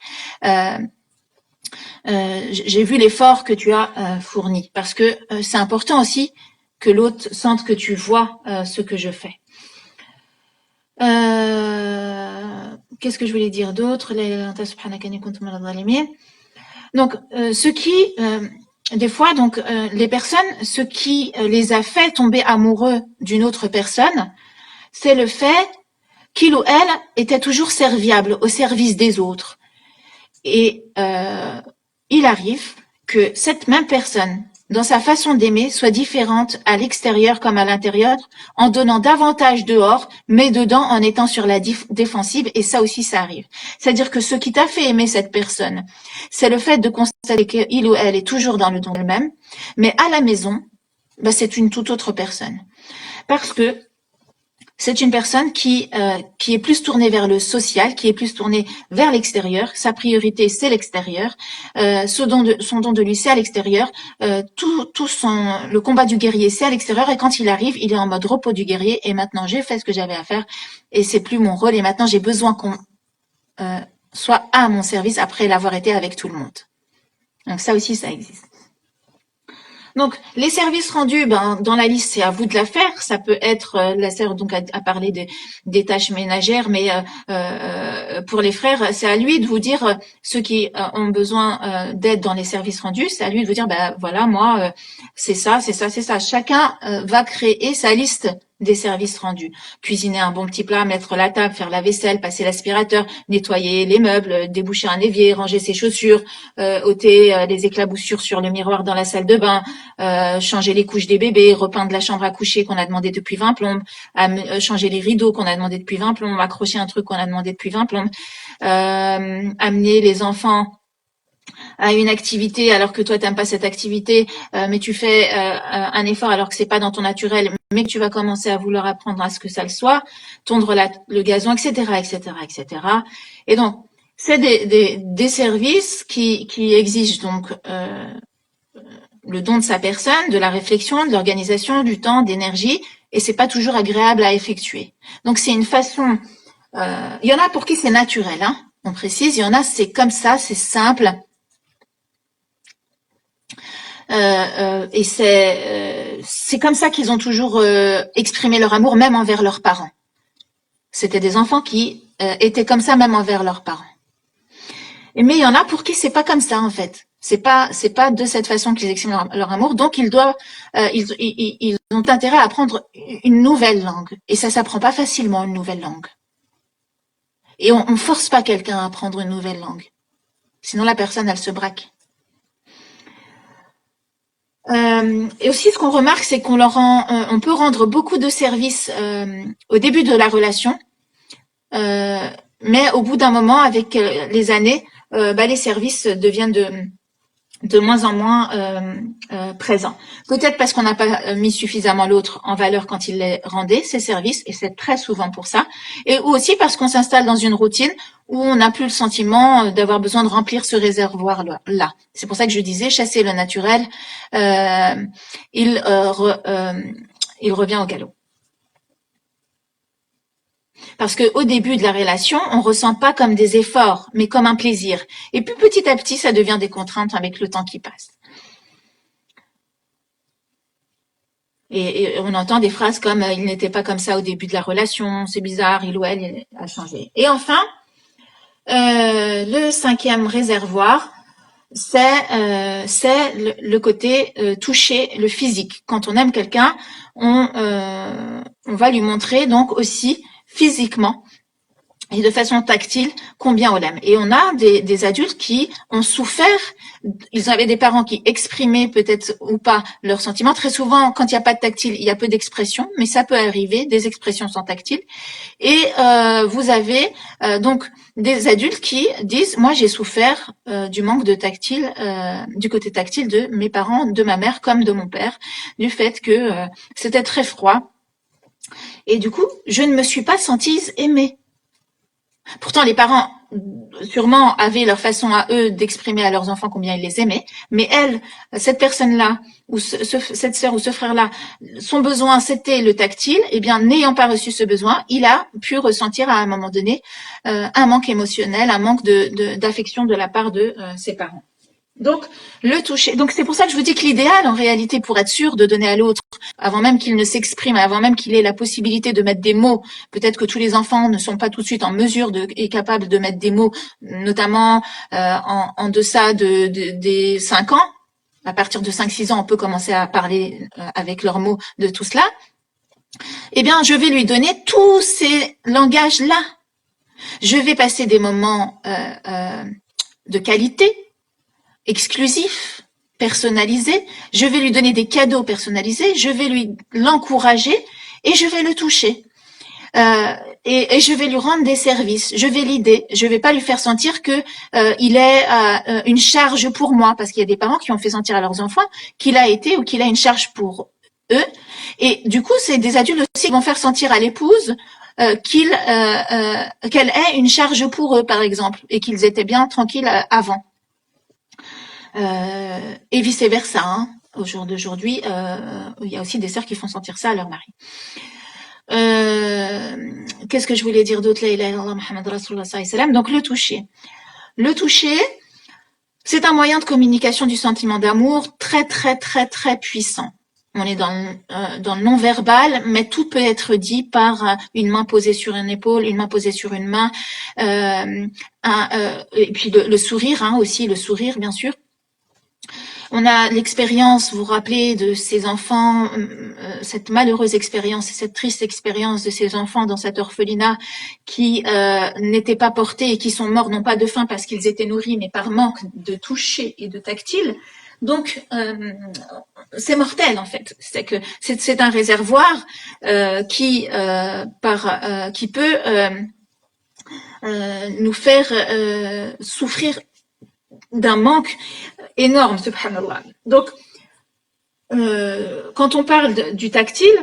J'ai vu l'effort que tu as fourni, parce que c'est important aussi que l'autre sente que tu vois ce que je fais. Qu'est-ce que je voulais dire d'autre? Donc, des fois, donc les personnes, ce qui les a fait tomber amoureux d'une autre personne, c'est le fait qu'il ou elle était toujours serviable au service des autres. Et il arrive que cette même personne, dans sa façon d'aimer, soit différente à l'extérieur comme à l'intérieur, en donnant davantage dehors, mais dedans en étant sur la défensive, et ça aussi, ça arrive. C'est-à-dire que ce qui t'a fait aimer cette personne, c'est le fait de constater qu'il ou elle est toujours dans le don d'elle-même, mais à la maison, bah, c'est une toute autre personne. Parce que c'est une personne qui est plus tournée vers le social, qui est plus tournée vers l'extérieur. Sa priorité, c'est l'extérieur. Son don de lui, c'est à l'extérieur. Le combat du guerrier, c'est à l'extérieur. Et quand il arrive, il est en mode repos du guerrier. Et maintenant, j'ai fait ce que j'avais à faire. Et c'est plus mon rôle. Et maintenant, j'ai besoin qu'on soit à mon service après l'avoir été avec tout le monde. Donc ça aussi, ça existe. Donc, les services rendus, dans la liste, c'est à vous de la faire. Ça peut être, la sœur donc a parlé des tâches ménagères, mais pour les frères, c'est à lui de vous dire ceux qui ont besoin d'aide dans les services rendus. C'est à lui de vous dire, voilà, moi, c'est ça, c'est ça, c'est ça. Chacun va créer sa liste des services rendus. Cuisiner un bon petit plat, mettre la table, faire la vaisselle, passer l'aspirateur, nettoyer les meubles, déboucher un évier, ranger ses chaussures, ôter les éclaboussures sur le miroir dans la salle de bain, changer les couches des bébés, repeindre la chambre à coucher qu'on a demandé depuis 20 plombes, changer les rideaux qu'on a demandé depuis 20 plombes, accrocher un truc qu'on a demandé depuis 20 plombes, amener les enfants à une activité alors que toi t'aimes pas cette activité, mais tu fais un effort alors que c'est pas dans ton naturel, mais que tu vas commencer à vouloir apprendre à ce que ça le soit, tondre le gazon, etc., etc., etc. Et donc c'est des services qui exigent donc le don de sa personne, de la réflexion, de l'organisation, du temps, d'énergie, et c'est pas toujours agréable à effectuer. Donc c'est une façon. Il y en a pour qui c'est naturel, hein. On précise, il y en a, c'est comme ça, c'est simple. Et c'est comme ça qu'ils ont toujours exprimé leur amour, même envers leurs parents. C'était des enfants qui étaient comme ça, même envers leurs parents. Mais il y en a pour qui c'est pas comme ça en fait. C'est pas de cette façon qu'ils expriment leur amour. Donc ils ont intérêt à apprendre une nouvelle langue. Et ça s'apprend pas facilement une nouvelle langue. Et on force pas quelqu'un à apprendre une nouvelle langue. Sinon la personne elle se braque. Et aussi, ce qu'on remarque, c'est on peut rendre beaucoup de services au début de la relation, mais au bout d'un moment, avec les années, les services deviennent de moins en moins présents. Peut-être parce qu'on n'a pas mis suffisamment l'autre en valeur quand il les rendait, ces services, et c'est très souvent pour ça, ou aussi parce qu'on s'installe dans une routine où on n'a plus le sentiment d'avoir besoin de remplir ce réservoir-là. C'est pour ça que je disais, chasser le naturel, euh, il, euh, re- euh, il revient au galop. Parce qu'au début de la relation, on ressent pas comme des efforts, mais comme un plaisir. Et puis petit à petit, ça devient des contraintes avec le temps qui passe. Et on entend des phrases comme il n'était pas comme ça au début de la relation, c'est bizarre, il ou elle a changé. Et enfin, le cinquième réservoir, c'est le côté toucher, le physique. Quand on aime quelqu'un, on va lui montrer donc aussi physiquement et de façon tactile combien on l'aime. Et on a des adultes qui ont souffert, ils avaient des parents qui exprimaient peut-être ou pas leurs sentiments. Très souvent, quand il n'y a pas de tactile, il y a peu d'expressions, mais ça peut arriver, des expressions sans tactile. Et vous avez donc des adultes qui disent, moi j'ai souffert du manque de tactile, du côté tactile de mes parents, de ma mère comme de mon père, du fait que c'était très froid. Et du coup, je ne me suis pas sentie aimée. Pourtant, les parents, sûrement, avaient leur façon à eux d'exprimer à leurs enfants combien ils les aimaient, mais elle, cette personne-là, ou cette sœur ou ce frère-là, son besoin, c'était le tactile, et bien, n'ayant pas reçu ce besoin, il a pu ressentir à un moment donné un manque émotionnel, un manque d'affection de la part de ses parents. Donc, le toucher. Donc, c'est pour ça que je vous dis que l'idéal, en réalité, pour être sûr de donner à l'autre, avant même qu'il ne s'exprime, avant même qu'il ait la possibilité de mettre des mots, peut-être que tous les enfants ne sont pas tout de suite en mesure et capables de mettre des mots, notamment en deçà des 5 ans. À partir de 5-6 ans, on peut commencer à parler avec leurs mots de tout cela. Eh bien, je vais lui donner tous ces langages-là. Je vais passer des moments de qualité, exclusif, personnalisé, je vais lui donner des cadeaux personnalisés, je vais l'encourager et je vais le toucher. Et je vais lui rendre des services, je vais l'aider, je vais pas lui faire sentir que il est une charge pour moi, parce qu'il y a des parents qui ont fait sentir à leurs enfants qu'il a été ou qu'il a une charge pour eux. Et du coup, c'est des adultes aussi qui vont faire sentir à l'épouse qu'elle est une charge pour eux, par exemple, et qu'ils étaient bien tranquilles avant. Et vice versa. Hein. Au jour d'aujourd'hui, il y a aussi des sœurs qui font sentir ça à leur mari. Qu'est-ce que je voulais dire d'autre? La ilaha illallah Muhammad Rasulullah sallallahu alayhi wa sallam. Donc le toucher. Le toucher, c'est un moyen de communication du sentiment d'amour très très très très puissant. On est dans le non-verbal, mais tout peut être dit par une main posée sur une épaule, une main posée sur une main, et puis le sourire hein, aussi, le sourire bien sûr. On a l'expérience, vous vous rappelez, de ces enfants, cette malheureuse expérience et cette triste expérience de ces enfants dans cet orphelinat qui n'étaient pas portés et qui sont morts non pas de faim parce qu'ils étaient nourris, mais par manque de toucher et de tactile. Donc, c'est mortel en fait. C'est que c'est un réservoir qui peut nous faire souffrir d'un manque énorme, subhanallah. Donc, quand on parle du tactile,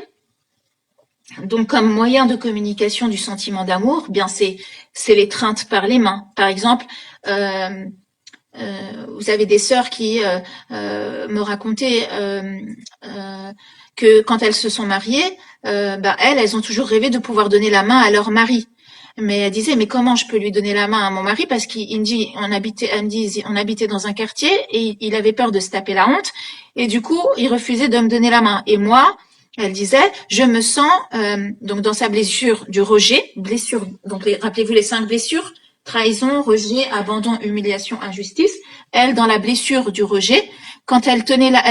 donc comme moyen de communication du sentiment d'amour, bien c'est l'étreinte par les mains. Par exemple, vous avez des sœurs qui me racontaient que quand elles se sont mariées, elles ont toujours rêvé de pouvoir donner la main à leur mari. Mais elle disait, mais comment je peux lui donner la main à mon mari parce qu'il me dit, elle me dit, on habitait dans un quartier et il avait peur de se taper la honte et du coup, il refusait de me donner la main. Et moi, elle disait, je me sens donc dans sa blessure du rejet, blessure. Donc rappelez-vous les 5 blessures: trahison, rejet, abandon, humiliation, injustice. Elle, dans la blessure du rejet, quand elle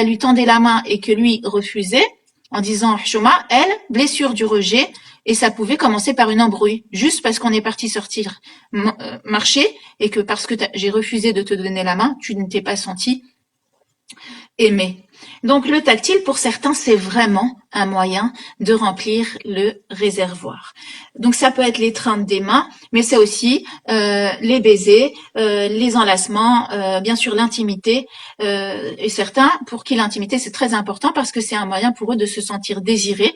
lui tendait la main et que lui refusait, en disant Hchouma, elle, blessure du rejet, et ça pouvait commencer par une embrouille, juste parce qu'on est parti sortir marcher et que parce que j'ai refusé de te donner la main, tu ne t'es pas senti aimé. Donc le tactile, pour certains, c'est vraiment un moyen de remplir le réservoir. Donc ça peut être l'étreinte des mains, mais c'est aussi les baisers, les enlacements, bien sûr l'intimité. Et certains, pour qui l'intimité c'est très important parce que c'est un moyen pour eux de se sentir désirés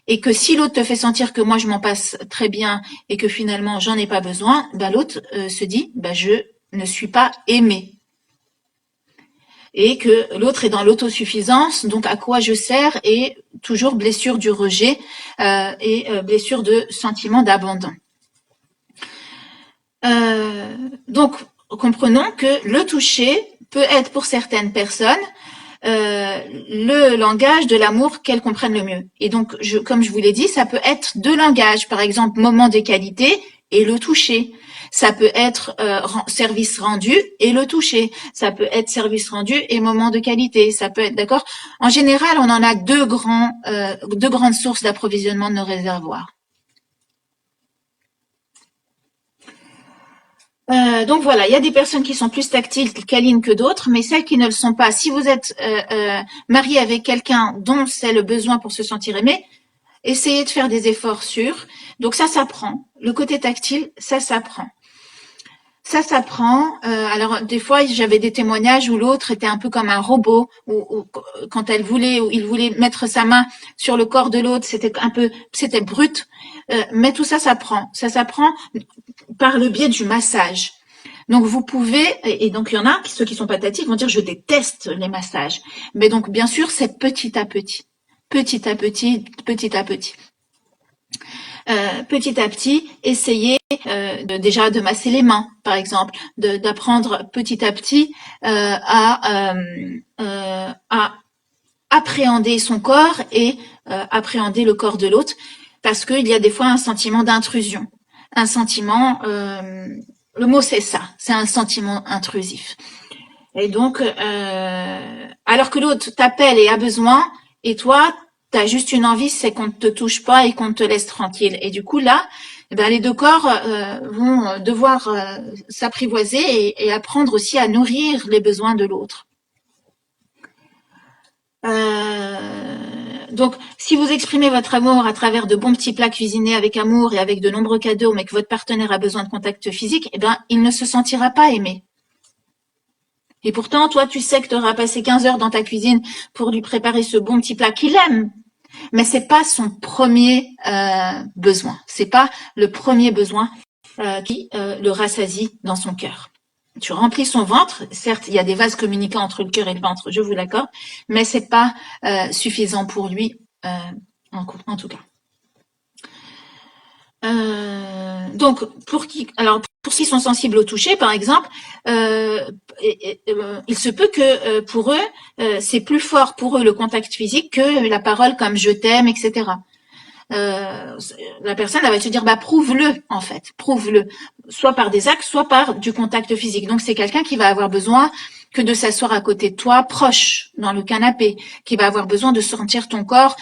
et que si l'autre te fait sentir que moi je m'en passe très bien et que finalement j'en ai pas besoin, bah, l'autre se dit bah, je ne suis pas aimé. Et que l'autre est dans l'autosuffisance, donc à quoi je sers, et toujours blessure du rejet et blessure de sentiment d'abandon. Donc, comprenons que le toucher peut être pour certaines personnes le langage de l'amour qu'elles comprennent le mieux. Et donc, comme je vous l'ai dit, ça peut être deux langages, par exemple, moment de qualité et le toucher. Ça peut être service rendu et le toucher. Ça peut être service rendu et moment de qualité. Ça peut être, d'accord. En général, on en a deux grandes sources d'approvisionnement de nos réservoirs. Donc voilà, il y a des personnes qui sont plus tactiles, câlines que d'autres, mais celles qui ne le sont pas, si vous êtes marié avec quelqu'un dont c'est le besoin pour se sentir aimé, essayez de faire des efforts sûrs. Donc ça s'apprend. Le côté tactile, ça s'apprend. Ça s'apprend. Alors des fois, j'avais des témoignages où l'autre était un peu comme un robot, où quand il voulait mettre sa main sur le corps de l'autre, c'était brut. Mais tout ça s'apprend. Ça s'apprend par le biais du massage. Donc vous pouvez, et donc il y en a, ceux qui sont patatiques vont dire je déteste les massages. Mais donc bien sûr c'est petit à petit. Petit à petit, petit à petit. Petit à petit, essayez déjà de masser les mains, par exemple, d'apprendre petit à petit à appréhender son corps et appréhender le corps de l'autre, parce qu'il y a des fois un sentiment d'intrusion, un sentiment, le mot c'est ça, c'est un sentiment intrusif. Et donc, alors que l'autre t'appelle et a besoin, et toi, t'as juste une envie, c'est qu'on ne te touche pas et qu'on te laisse tranquille. Et du coup, là, eh ben, les deux corps vont devoir s'apprivoiser et apprendre aussi à nourrir les besoins de l'autre. Donc, si vous exprimez votre amour à travers de bons petits plats cuisinés avec amour et avec de nombreux cadeaux, mais que votre partenaire a besoin de contact physique, eh ben, il ne se sentira pas aimé. Et pourtant, toi, tu sais que tu auras passé 15 heures dans ta cuisine pour lui préparer ce bon petit plat qu'il aime. Mais c'est pas son premier besoin. C'est pas le premier besoin qui le rassasie dans son cœur. Tu remplis son ventre. Certes, il y a des vases communicants entre le cœur et le ventre, je vous l'accorde, mais c'est pas suffisant pour lui en tout cas. Donc, pour qui sont sensibles au toucher, par exemple, il se peut que pour eux, c'est plus fort pour eux le contact physique que la parole comme je t'aime, etc. La personne elle va te dire bah prouve-le en fait, prouve-le, soit par des actes, soit par du contact physique. Donc c'est quelqu'un qui va avoir besoin que de s'asseoir à côté de toi, proche dans le canapé, qui va avoir besoin de sentir ton corps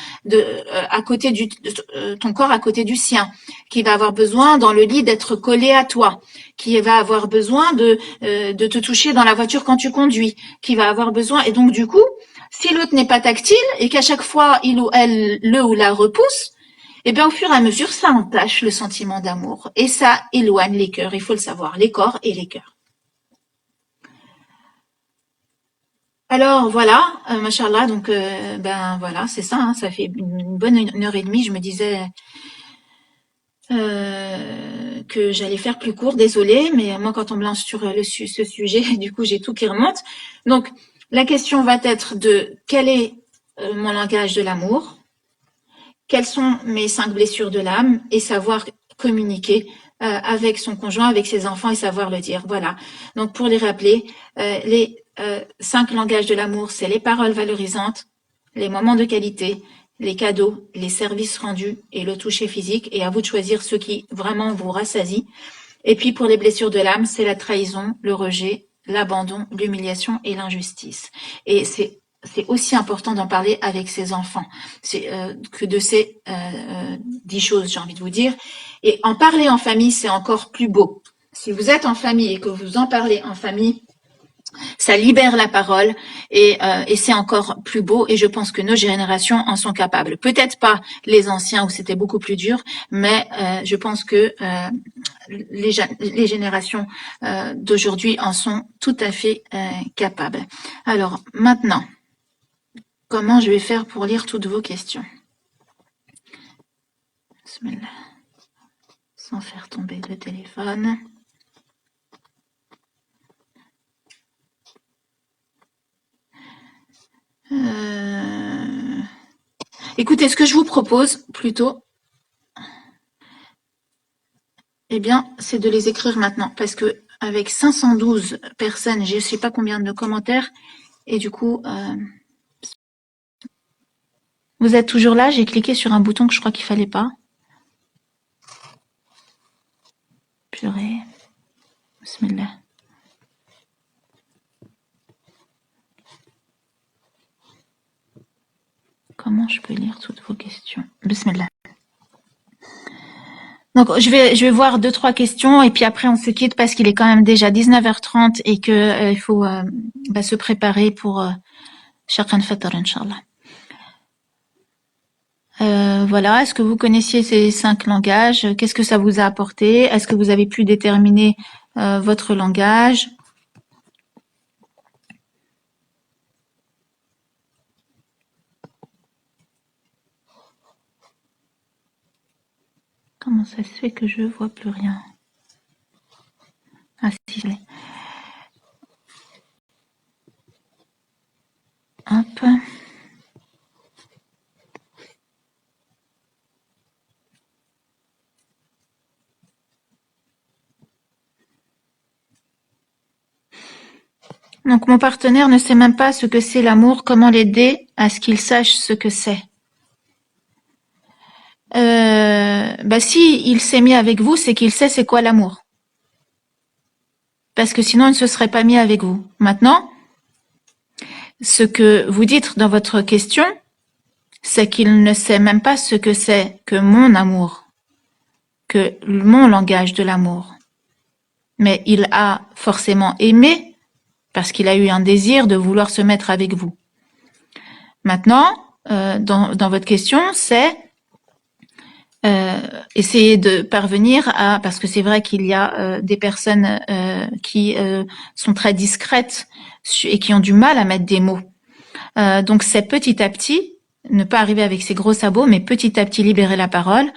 ton corps à côté du sien, qui va avoir besoin dans le lit d'être collé à toi, qui va avoir besoin de te toucher dans la voiture quand tu conduis, qui va avoir besoin et donc du coup, si l'autre n'est pas tactile et qu'à chaque fois il ou elle le ou la repousse, et bien, au fur et à mesure, ça entache le sentiment d'amour et ça éloigne les cœurs. Il faut le savoir, les corps et les cœurs. Alors voilà, machallah, donc ben voilà, c'est ça, hein, ça fait une bonne 1 heure et demie. Je me disais que j'allais faire plus court, désolée, mais moi quand on me lance sur ce sujet, du coup j'ai tout qui remonte. Donc la question va être de quel est mon langage de l'amour, quelles sont mes 5 blessures de l'âme et savoir communiquer avec son conjoint, avec ses enfants et savoir le dire. Voilà. Donc pour les rappeler, les 5 langages de l'amour, c'est les paroles valorisantes, les moments de qualité, les cadeaux, les services rendus et le toucher physique. Et à vous de choisir ceux qui vraiment vous rassasient. Et puis pour les blessures de l'âme, c'est la trahison, le rejet, l'abandon, l'humiliation et l'injustice. Et c'est aussi important d'en parler avec ses enfants, que de ces 10 choses, j'ai envie de vous dire. Et en parler en famille, c'est encore plus beau. Si vous êtes en famille et que vous en parlez en famille, ça libère la parole et c'est encore plus beau. Et je pense que nos générations en sont capables. Peut-être pas les anciens où c'était beaucoup plus dur, mais je pense que les générations d'aujourd'hui en sont tout à fait capables. Alors maintenant, comment je vais faire pour lire toutes vos questions? Sans faire tomber le téléphone. Écoutez, ce que je vous propose plutôt, eh bien, c'est de les écrire maintenant, parce que avec 512 personnes, je ne sais pas combien de commentaires, et du coup, vous êtes toujours là. J'ai cliqué sur un bouton que je crois qu'il fallait pas. Purée. Bismillah. Comment je peux lire toutes vos questions? Bismillah. Donc, je vais voir 2-3 questions et puis après on se quitte parce qu'il est quand même déjà 19h30 et que il faut se préparer pour Shaqan Fatar, Inch'Allah. Voilà. Est-ce que vous connaissiez ces 5 langages? Qu'est-ce que ça vous a apporté? Est-ce que vous avez pu déterminer votre langage? Comment ça se fait que je vois plus rien? Ah si, je l'ai. Hop. Donc mon partenaire ne sait même pas ce que c'est l'amour. Comment l'aider à ce qu'il sache ce que c'est? Si il s'est mis avec vous, c'est qu'il sait c'est quoi l'amour. Parce que sinon, il ne se serait pas mis avec vous. Maintenant, ce que vous dites dans votre question, c'est qu'il ne sait même pas ce que c'est que mon amour, que mon langage de l'amour. Mais il a forcément aimé parce qu'il a eu un désir de vouloir se mettre avec vous. Maintenant, dans votre question, c'est essayer de parvenir à, parce que c'est vrai qu'il y a des personnes qui sont très discrètes et qui ont du mal à mettre des mots. Donc c'est petit à petit, ne pas arriver avec ses gros sabots, mais petit à petit libérer la parole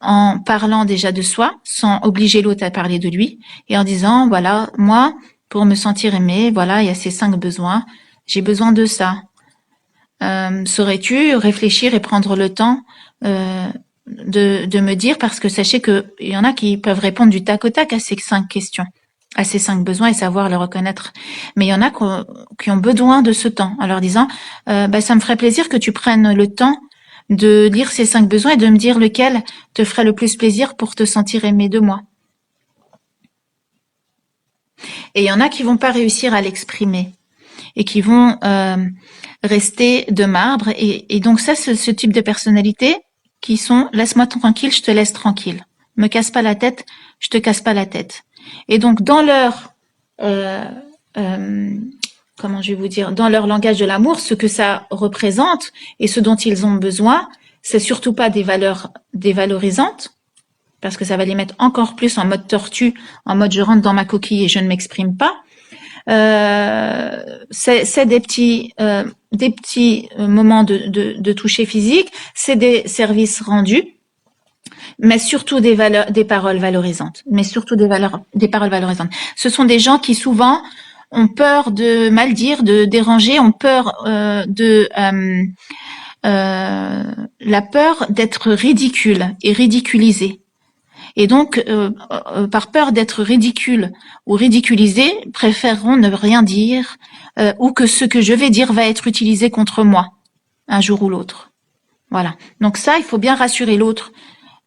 en parlant déjà de soi, sans obliger l'autre à parler de lui, et en disant, voilà, moi, pour me sentir aimé, voilà, il y a ces 5 besoins, j'ai besoin de ça. Saurais-tu réfléchir et prendre le temps de me dire, parce que sachez qu'il y en a qui peuvent répondre du tac au tac à ces 5 questions, à ces 5 besoins et savoir les reconnaître. Mais il y en a qui ont besoin de ce temps, en leur disant, ça me ferait plaisir que tu prennes le temps de lire ces 5 besoins et de me dire lequel te ferait le plus plaisir pour te sentir aimé de moi. Et il y en a qui vont pas réussir à l'exprimer et qui vont rester de marbre. Et donc ça, c'est ce type de personnalité qui sont laisse-moi tranquille, je te laisse tranquille. Me casse pas la tête, je te casse pas la tête. Et donc dans leur comment je vais vous dire, dans leur langage de l'amour, ce que ça représente et ce dont ils ont besoin, c'est surtout pas des valeurs dévalorisantes, parce que ça va les mettre encore plus en mode tortue, en mode je rentre dans ma coquille et je ne m'exprime pas. C'est des petits moments de toucher physique, c'est des services rendus, mais surtout des paroles valorisantes. Mais surtout des paroles valorisantes. Ce sont des gens qui souvent ont peur de mal dire, de déranger, ont peur la peur d'être ridicule et ridiculisé. et donc par peur d'être ridicules ou ridiculisés, préféreront ne rien dire ou que ce que je vais dire va être utilisé contre moi un jour ou l'autre. Voilà. Donc ça, il faut bien rassurer l'autre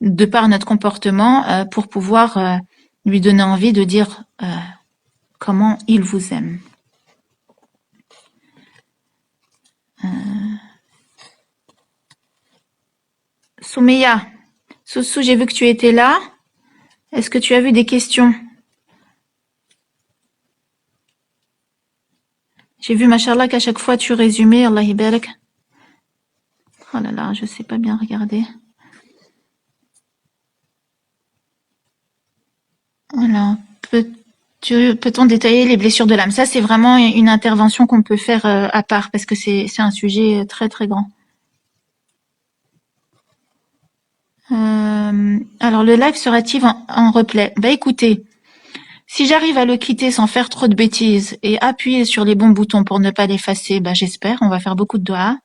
de par notre comportement pour pouvoir lui donner envie de dire comment il vous aime. Soumeya, Soussou, j'ai vu que tu étais là. Est-ce que tu as vu des questions? J'ai vu, machallah, qu'à chaque fois tu résumais, Allah yibarak. Oh là là, je sais pas bien regarder. Alors, peut-on détailler les blessures de l'âme? Ça, c'est vraiment une intervention qu'on peut faire à part parce que c'est un sujet très très grand. Alors, le live sera-t-il en replay? Bah écoutez, si j'arrive à le quitter sans faire trop de bêtises et appuyer sur les bons boutons pour ne pas l'effacer, bah j'espère. On va faire beaucoup de doigts.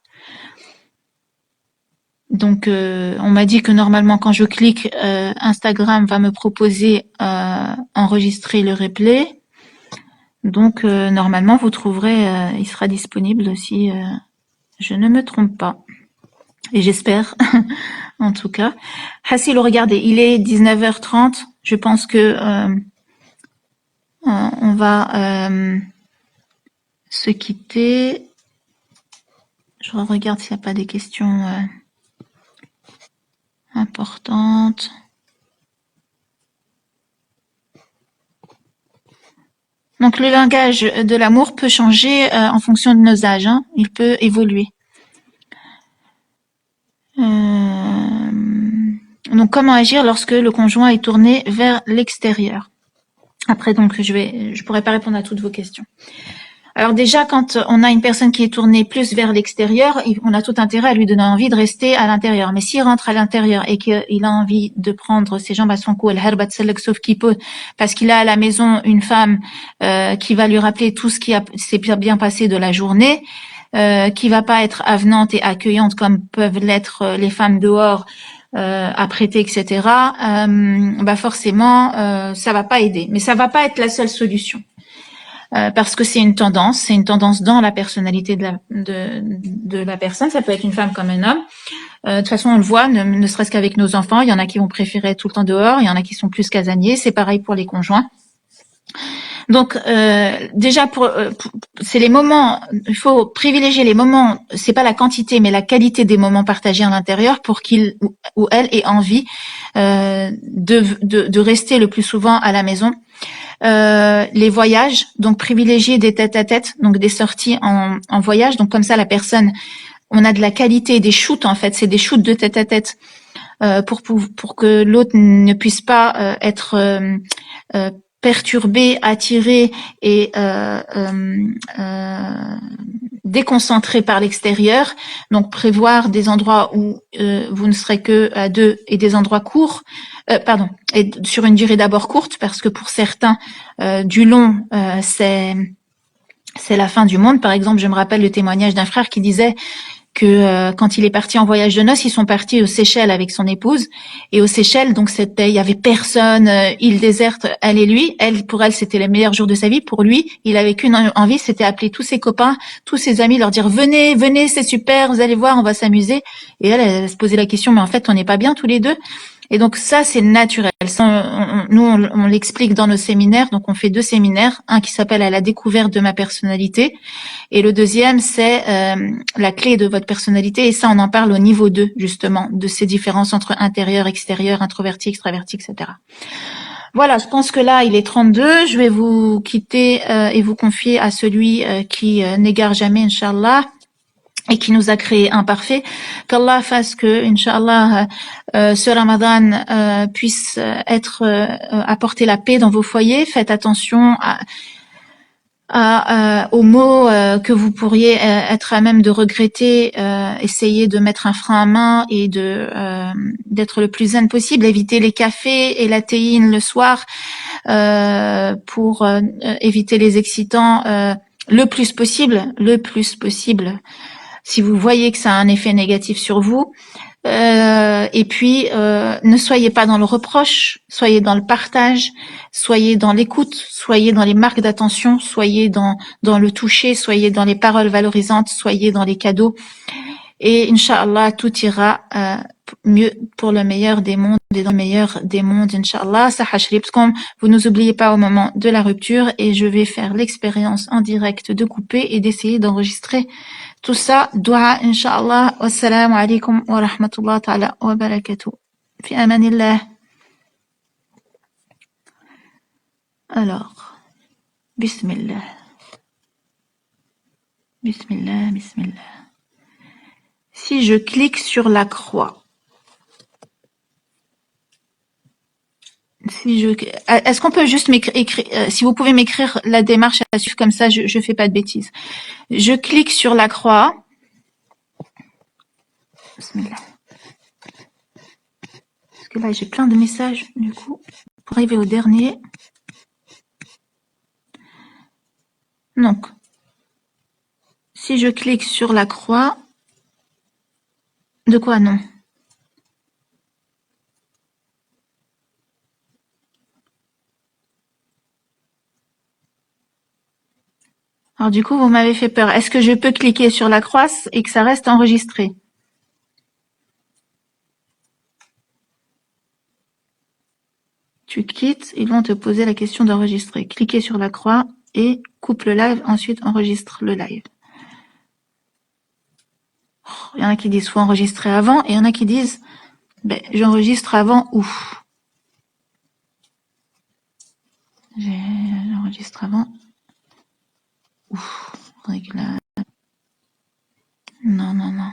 Donc, on m'a dit que normalement, quand je clique, Instagram va me proposer enregistrer le replay. Donc, normalement, vous trouverez, il sera disponible si je ne me trompe pas. Et j'espère, en tout cas. Hassil, regardez, il est 19h30. Je pense que on va se quitter. Je regarde s'il n'y a pas des questions importantes. Donc le langage de l'amour peut changer en fonction de nos âges, hein. Il peut évoluer. Donc comment agir lorsque le conjoint est tourné vers l'extérieur? Après donc je pourrais pas répondre à toutes vos questions. Alors déjà quand on a une personne qui est tournée plus vers l'extérieur, on a tout intérêt à lui donner envie de rester à l'intérieur. Mais s'il rentre à l'intérieur et qu'il a envie de prendre ses jambes à son cou, sauf qu'il peut, parce qu'il a à la maison une femme qui va lui rappeler tout ce qui s'est bien passé de la journée, qui va pas être avenante et accueillante comme peuvent l'être les femmes dehors, apprêtées, etc. Bah forcément, ça va pas aider. Mais ça va pas être la seule solution. Parce que c'est une tendance dans la personnalité de la personne. Ça peut être une femme comme un homme. De toute façon, on le voit, ne serait-ce qu'avec nos enfants. Il y en a qui vont préférer être tout le temps dehors, il y en a qui sont plus casaniers. C'est pareil pour les conjoints. Donc déjà c'est les moments, il faut privilégier les moments, c'est pas la quantité mais la qualité des moments partagés à l'intérieur pour qu'il ou elle ait envie de rester le plus souvent à la maison. Les voyages, donc privilégier des tête-à-tête, donc des sorties en voyage, donc comme ça la personne, on a de la qualité, des shoots en fait, c'est des shoots de tête-à-tête pour que l'autre ne puisse pas être perturbé, attiré et déconcentré par l'extérieur. Donc prévoir des endroits où vous ne serez que à deux et des endroits courts, et sur une durée d'abord courte, parce que pour certains, du long, c'est la fin du monde. Par exemple, je me rappelle le témoignage d'un frère qui disait que quand il est parti en voyage de noces, ils sont partis aux Seychelles avec son épouse. Et aux Seychelles, donc il y avait personne, île déserte, elle et lui. Pour elle, c'était les meilleurs jours de sa vie. Pour lui, il avait qu'une envie, c'était appeler tous ses copains, tous ses amis, leur dire venez, venez, c'est super, vous allez voir, on va s'amuser. Et elle se posait la question, mais en fait, on n'est pas bien tous les deux. Et donc ça, c'est naturel. Nous, on l'explique dans nos séminaires. Donc on fait 2 séminaires, un qui s'appelle à la découverte de ma personnalité, et le deuxième, c'est la clé de votre personnalité. Et ça, on en parle au niveau 2, justement, de ces différences entre intérieur, extérieur, introverti, extraverti, etc. Voilà, je pense que là, il est 32. Je vais vous quitter et vous confier à celui qui n'égare jamais, Inch'Allah, et qui nous a créé imparfaits. Qu'Allah fasse que, Inch'Allah, ce Ramadan puisse apporter la paix dans vos foyers. Faites attention aux mots que vous pourriez être à même de regretter. Essayez de mettre un frein à main et d'être le plus zen possible. Évitez les cafés et la théine le soir pour éviter les excitants le plus possible. Si vous voyez que ça a un effet négatif sur vous, Et puis, ne soyez pas dans le reproche, soyez dans le partage, soyez dans l'écoute, soyez dans les marques d'attention, soyez dans le toucher, soyez dans les paroles valorisantes, soyez dans les cadeaux. Et Inch'Allah, tout ira mieux pour le meilleur des mondes et dans le meilleur des mondes, Inch'Allah. Sahashribskom, vous nous oubliez pas au moment de la rupture et je vais faire l'expérience en direct de couper et d'essayer d'enregistrer tout ça. Dua, Inch'Allah. Wassalamu alaikum wa rahmatullah ta'ala wa barakatuh. Fi amanillah. Alors, Bismillah. Bismillah, Bismillah. Si je clique sur la croix, est-ce qu'on peut juste m'écrire, si vous pouvez m'écrire la démarche à suivre comme ça, je fais pas de bêtises. Je clique sur la croix. Bismillah. Parce que là, j'ai plein de messages, du coup, pour arriver au dernier. Donc, si je clique sur la croix, de quoi non? Alors du coup, vous m'avez fait peur. Est-ce que je peux cliquer sur la croix et que ça reste enregistré? Tu quittes, ils vont te poser la question d'enregistrer. Cliquez sur la croix et coupe le live, ensuite enregistre le live. Il y en a qui disent faut enregistrer avant et il y en a qui disent ben, j'enregistre avant où? J'enregistre avant où? Réglage. Non, non, non.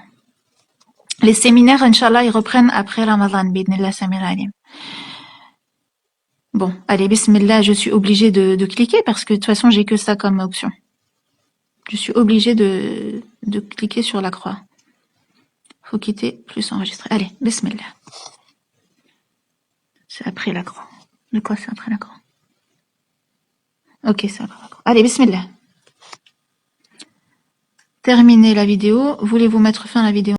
Les séminaires, Inch'Allah, ils reprennent après Ramadan, bidnillah samir alim. Bon, allez, bismillah, je suis obligée de cliquer parce que de toute façon, j'ai que ça comme option. Je suis obligée de cliquer sur la croix. Faut quitter, plus enregistrer. Allez, bismillah. C'est après la croix. De quoi c'est après la croix? Ok, c'est après la croix. Allez, bismillah. Terminez la vidéo. Voulez-vous mettre fin à la vidéo?